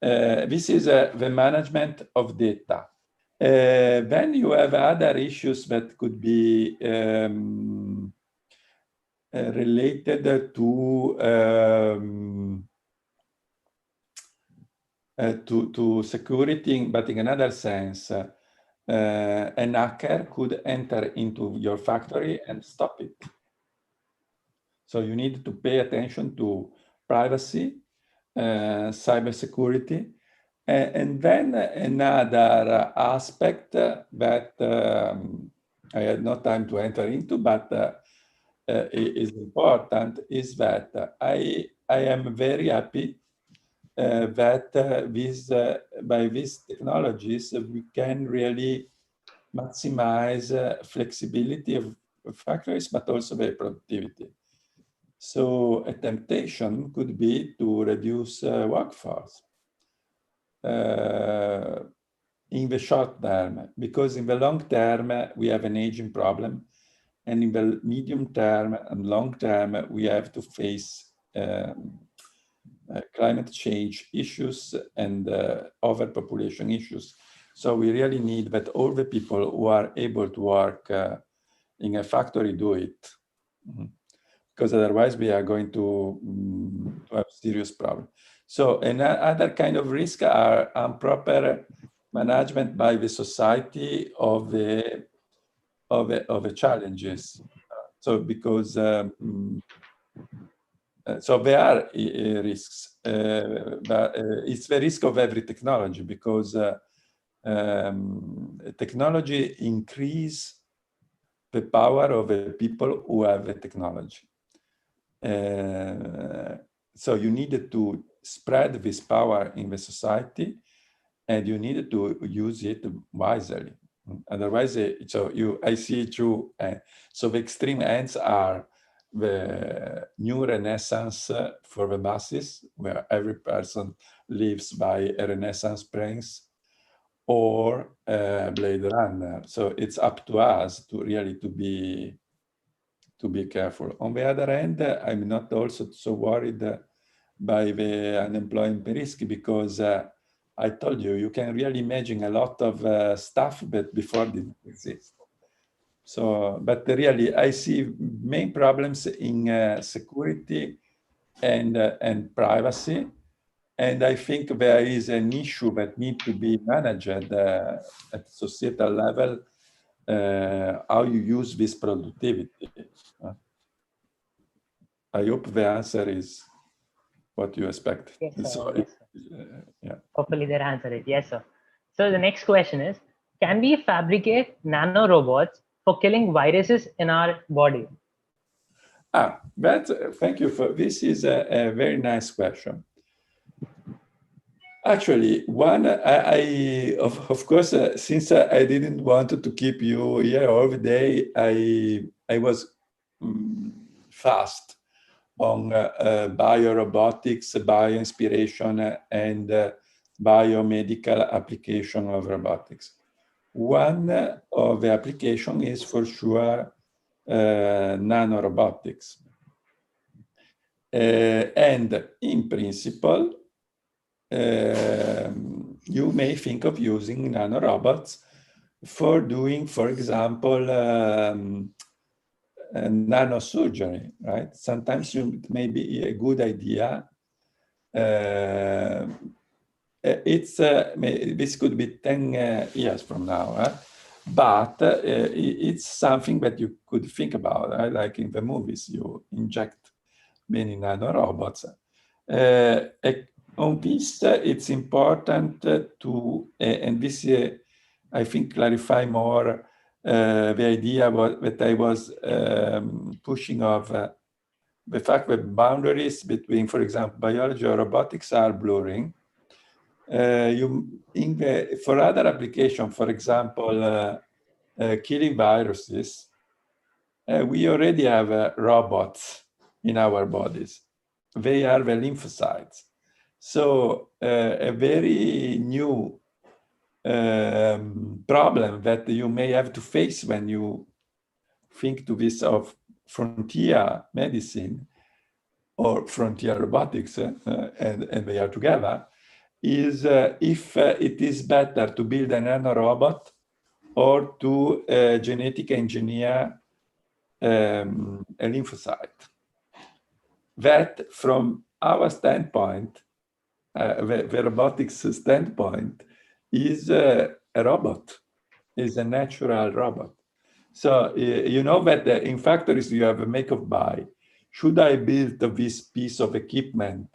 This is the management of data. Then you have other issues that could be related to to security, but in another sense, an hacker could enter into your factory and stop it. So you need to pay attention to privacy, cybersecurity, and then another aspect that I had no time to enter into, but is important, is that I am very happy that by these technologies we can really maximize flexibility of factories, but also their productivity. So a temptation could be to reduce workforce in the short term, because in the long term we have an aging problem, and in the medium term and long term we have to face climate change issues and overpopulation issues. So we really need that all the people who are able to work in a factory do it. Because otherwise we are going to have serious problem. So another kind of risk are improper management by the society of the challenges. So because so there are risks, but it's the risk of every technology, because technology increase the power of the people who have the technology. So you needed to spread this power in the society, and you needed to use it wisely. Otherwise, I see it through. So the extreme ends are the new renaissance for the masses, where every person lives by a renaissance prince, or Blade Runner. So it's up to us to really to be careful. On the other hand, I'm not also so worried by the unemployment risk, because I told you, you can really imagine a lot of stuff that before didn't exist. So, but really, I see main problems in security and privacy. And I think there is an issue that needs to be managed at societal level, how you use this productivity. I hope the answer is what you expect. Yes, sir. So, Yes, sir. yeah. Hopefully they'll answer it. Yes, sir. So the next question is, can we fabricate nanorobots for killing viruses in our body? Thank you for this. Is a very nice question. Actually, one, of course, since I didn't want to keep you here all the day, I was fast on biorobotics, bioinspiration, and biomedical application of robotics. One of the application is for sure nanorobotics. And in principle, you may think of using nanorobots for doing, for example, nanosurgery, right? Sometimes it may be a good idea. This could be 10 years from now, but it's something that you could think about, like in the movies, you inject many nanorobots. On this, it's important to, and this I think clarify more the idea that I was pushing of the fact that boundaries between, for example, biology or robotics are blurring. For other applications, for example, killing viruses, we already have robots in our bodies. They are the lymphocytes. So a very new problem that you may have to face when you think to this of frontier medicine or frontier robotics, and they are together, is if it is better to build a nanorobot or to genetic engineer a lymphocyte. That, from our standpoint, the robotics standpoint, is a robot, is a natural robot. So you know that in factories you have a make of buy. Should I build this piece of equipment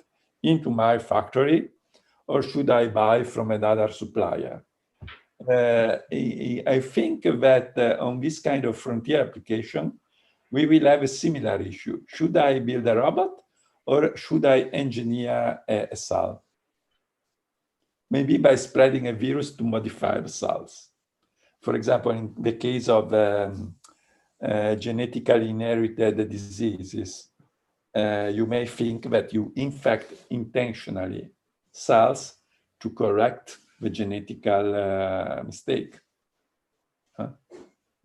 into my factory, or should I buy from another supplier? I think that on this kind of frontier application, we will have a similar issue. Should I build a robot, or should I engineer a cell? Maybe by spreading a virus to modify the cells. For example, in the case of genetically inherited diseases, you may think that you infect intentionally cells to correct the genetical mistake.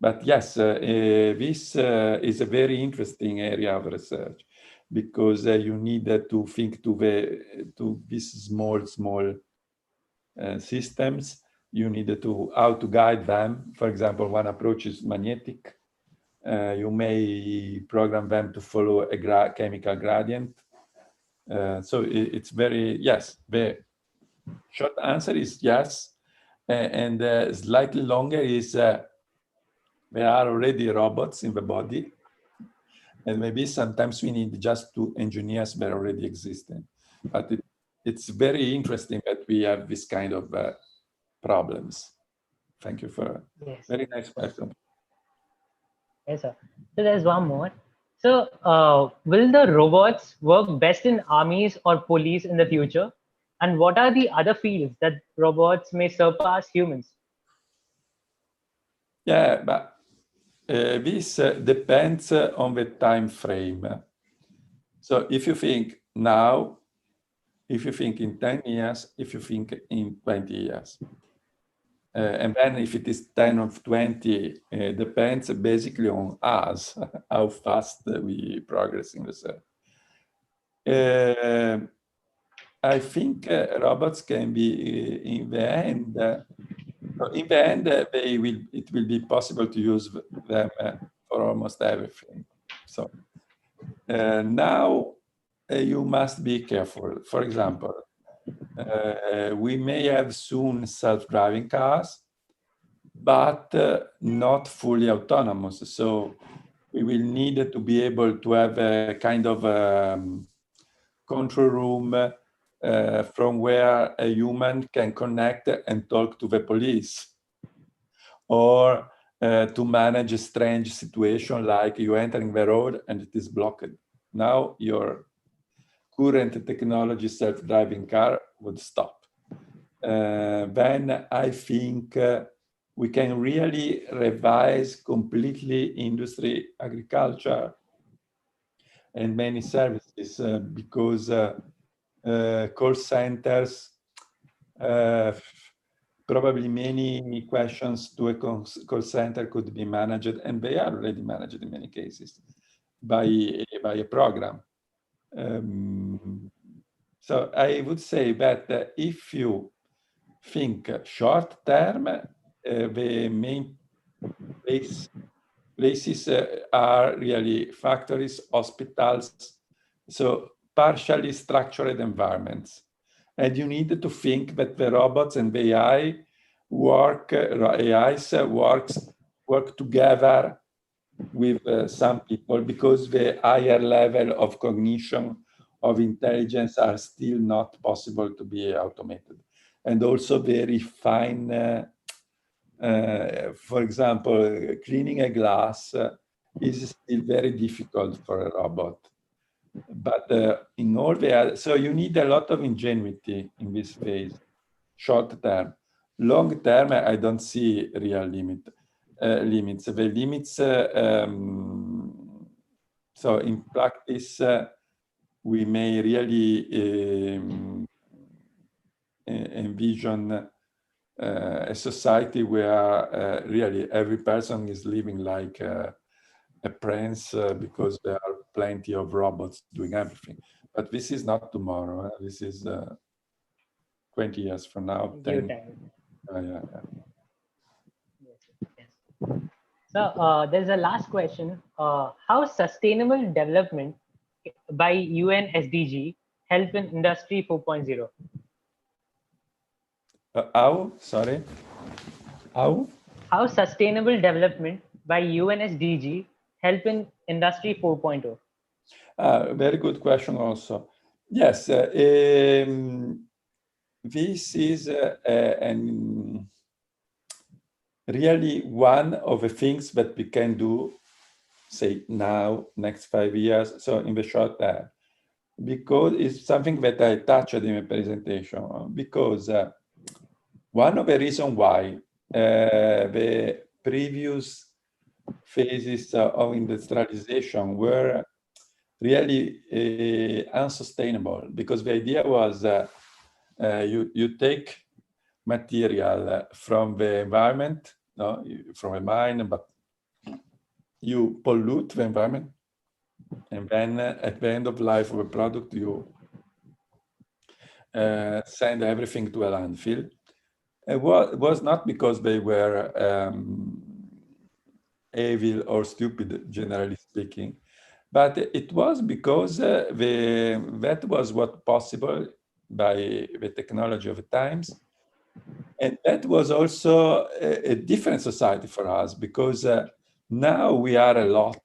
But yes, this is a very interesting area of research, because you need to think to these small systems. You need to how to guide them. For example, one approach is magnetic. You may program them to follow a chemical gradient. So it's very, yes, the short answer is yes. And slightly longer is there are already robots in the body. And maybe sometimes we need just to engineers that already existing. But it's very interesting that we have this kind of problems. Thank you for a very nice question. Yes, sir. So there's one more. So will the robots work best in armies or police in the future? And what are the other fields that robots may surpass humans? Yeah, but this depends on the time frame. So if you think now, if you think in 10 years, if you think in 20 years. And then if it is 10 or 20, depends basically on us, how fast we progress in research. I think robots can be, in the end, it will be possible to use them for almost everything. So now you must be careful. For example, we may have soon self-driving cars, but not fully autonomous. So we will need to be able to have a kind of control room from where a human can connect and talk to the police, or to manage a strange situation like you entering the road and it is blocked. Now your current technology self-driving car would stop. Then I think we can really revise completely industry, agriculture, and many services, because call centers, probably many questions to a call center could be managed, and they are already managed in many cases by a program. So I would say that if you think short term, the main places are really factories, hospitals, so partially structured environments. And you need to think that the robots and the AIs work together with some people, because the higher level of cognition, of intelligence, are still not possible to be automated. And also very fine, for example, cleaning a glass is still very difficult for a robot. But in all the other, so you need a lot of ingenuity in this phase, short term. Long term, I don't see real limits. The limits, so in practice, we may really envision a society where really every person is living like a prince, because there are plenty of robots doing everything. But this is not tomorrow. This is 20 years from now. 10. Yeah. Yes. So there's a last question. How sustainable development by UN SDG help in Industry 4.0? How? Sorry. How? How sustainable development by UNSDG help in Industry 4.0? Very good question also. Yes, this is really one of the things that we can do, say now, next 5 years, so in the short term, because it's something that I touched in the presentation, because one of the reasons why the previous phases of industrialization were really unsustainable, because the idea was you take material from the environment, no, from a mine, but you pollute the environment, and then at the end of life of a product, you send everything to a landfill. It was not because they were evil or stupid, generally speaking, but it was because that was what possible by the technology of the times. And that was also a different society for us, because now we are a lot.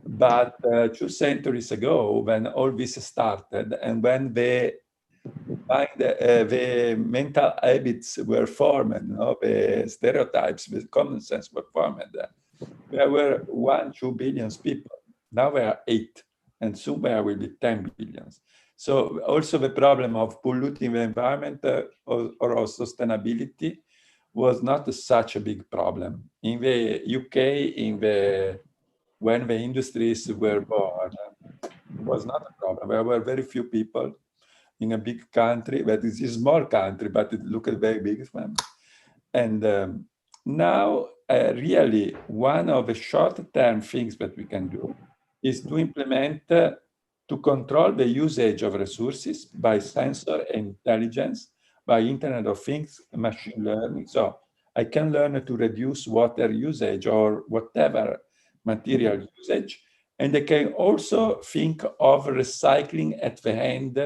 But 2 centuries ago, when all this started, and when the mental habits were formed, the stereotypes, the common sense were formed, there were 1-2 billion people. Now there are 8, and soon there will be 10 billions. So also the problem of polluting the environment or of sustainability was not such a big problem. In the UK, when the industries were born, it was not a problem. There were very few people in a big country, but it's a small country, but it looked very big. And now, really, one of the short-term things that we can do is to implement, to control the usage of resources by sensor intelligence, by Internet of Things, machine learning. So I can learn to reduce water usage or whatever material usage. And I can also think of recycling at the end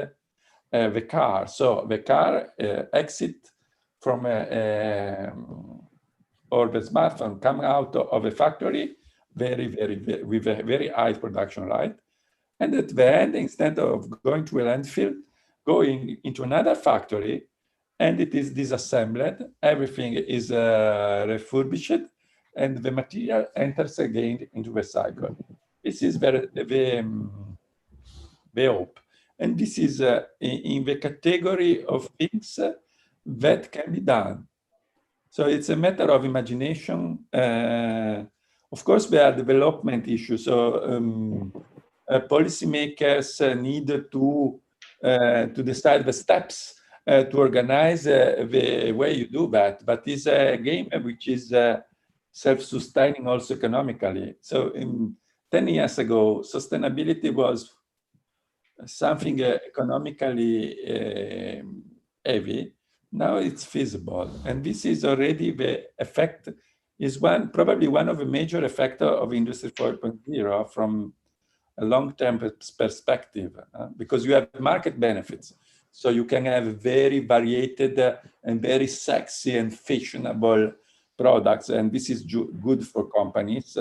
the car. So the car exit from or the smartphone come out of a factory with a very high production rate. And at the end, instead of going to a landfill, going into another factory, and it is disassembled, everything is refurbished, and the material enters again into the cycle. This is the hope. And this is in the category of things that can be done. So it's a matter of imagination. Of course, there are development issues. So policymakers need to decide the steps to organize the way you do that. But it's a game which is self-sustaining also economically. So 10 years ago, sustainability was something economically heavy. Now it's feasible, and this is already the effect. Is probably one of the major effects of Industry 4.0 from a long-term perspective, because you have market benefits. So you can have very varied and very sexy and fashionable products, and this is good for companies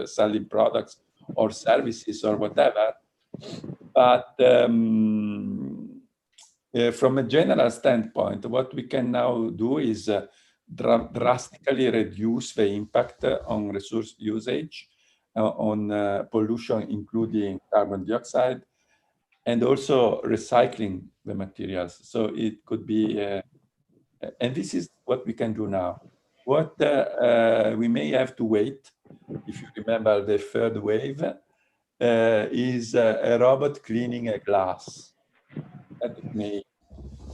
selling products or services or whatever. But from a general standpoint, what we can now do is drastically reduce the impact on resource usage, on pollution, including carbon dioxide, and also recycling the materials. So it could be, and this is what we can do now. What we may have to wait, if you remember the third wave, is a robot cleaning a glass that may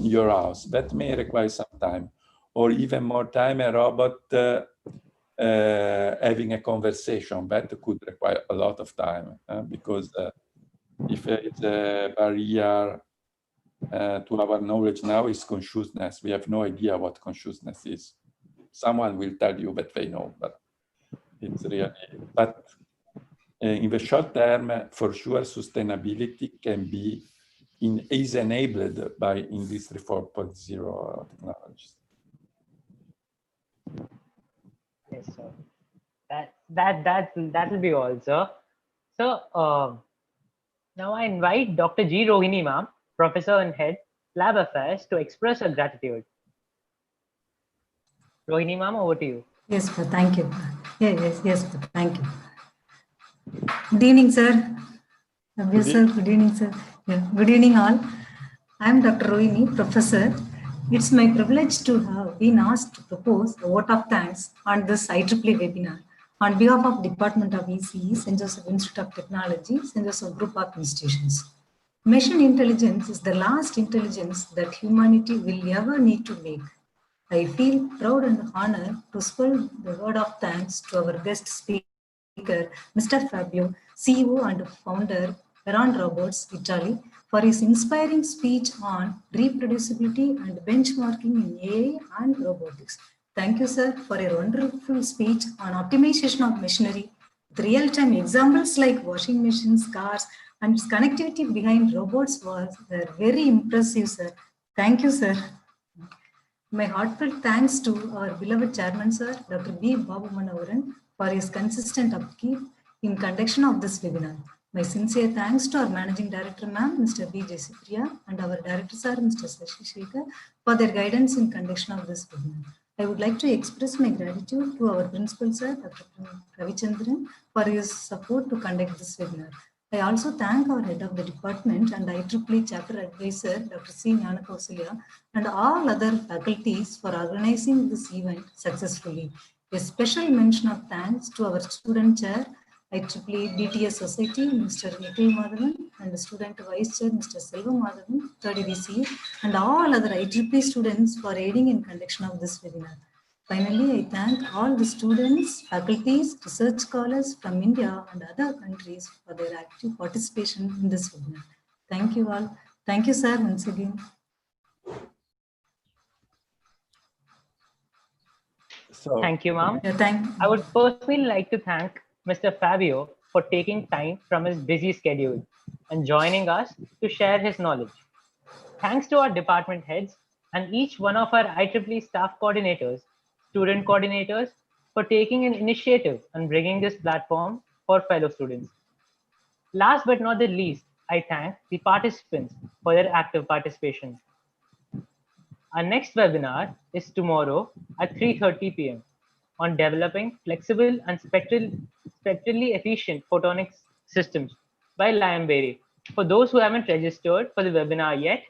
in your house. That may require some time, or even more time, a robot having a conversation. That could require a lot of time, because if it's a barrier to our knowledge now is consciousness. We have no idea what consciousness is. Someone will tell you that they know, but it's really, but in the short term, for sure, sustainability is enabled by Industry 4.0 technologies. Yes, sir. That will be all, sir. So now I invite Dr. G. Rohini ma'am, Professor and Head, Lab Affairs, to express her gratitude. Rohini ma'am, over to you. Yes, sir. Thank you. Yes, sir. Thank you. Good evening, sir. Yes, sir. Good evening, sir. Yeah. Good evening, all. I am Dr. Rohini, Professor. It's my privilege to have been asked to propose a vote of thanks on this IEEE webinar on behalf of Department of ECE, St. Joseph Institute of Technology, St. Joseph Group of Institutions. Machine intelligence is the last intelligence that humanity will ever need to make. I feel proud and honored to spell the word of thanks to our guest speaker, Mr. Fabio, CEO and founder, Heron Robots, Italy, for his inspiring speech on reproducibility and benchmarking in AI and robotics. Thank you, sir, for your wonderful speech on optimization of machinery with real-time examples like washing machines, cars, and its connectivity behind robots was very impressive, sir. Thank you, sir. My heartfelt thanks to our beloved chairman, sir, Dr. B. Babu Manoharan, for his consistent upkeep in conduction of this webinar. My sincere thanks to our managing director, ma'am, Mr. B. Jesipriya, and our director, sir, Mr. Sashi Shekhar, for their guidance in conduction of this webinar. I would like to express my gratitude to our principal, sir, Dr. Ravichandran, for his support to conduct this webinar. I also thank our head of the department and IEEE chapter advisor, Dr. C. Gnanakausalya, and all other faculties for organizing this event successfully. A special mention of thanks to our student chair, IEEE BTS Society, Mr. Nikhil Madhavan, and the student vice chair, Mr. Selva Madhavan, 3rd EDC, and all other IEEE students for aiding in conduction of this webinar. Finally, I thank all the students, faculties, research scholars from India and other countries for their active participation in this webinar. Thank you all. Thank you, sir, once again. So, Thank you, ma'am. Yeah, I would personally like to thank Mr. Fabio for taking time from his busy schedule and joining us to share his knowledge. Thanks to our department heads and each one of our IEEE staff coordinators, student coordinators for taking an initiative and bringing this platform for fellow students. Last but not the least, I thank the participants for their active participation. Our next webinar is tomorrow at 3:30 p.m. on developing flexible and spectrally efficient photonics systems by Liam Berry. For those who haven't registered for the webinar yet,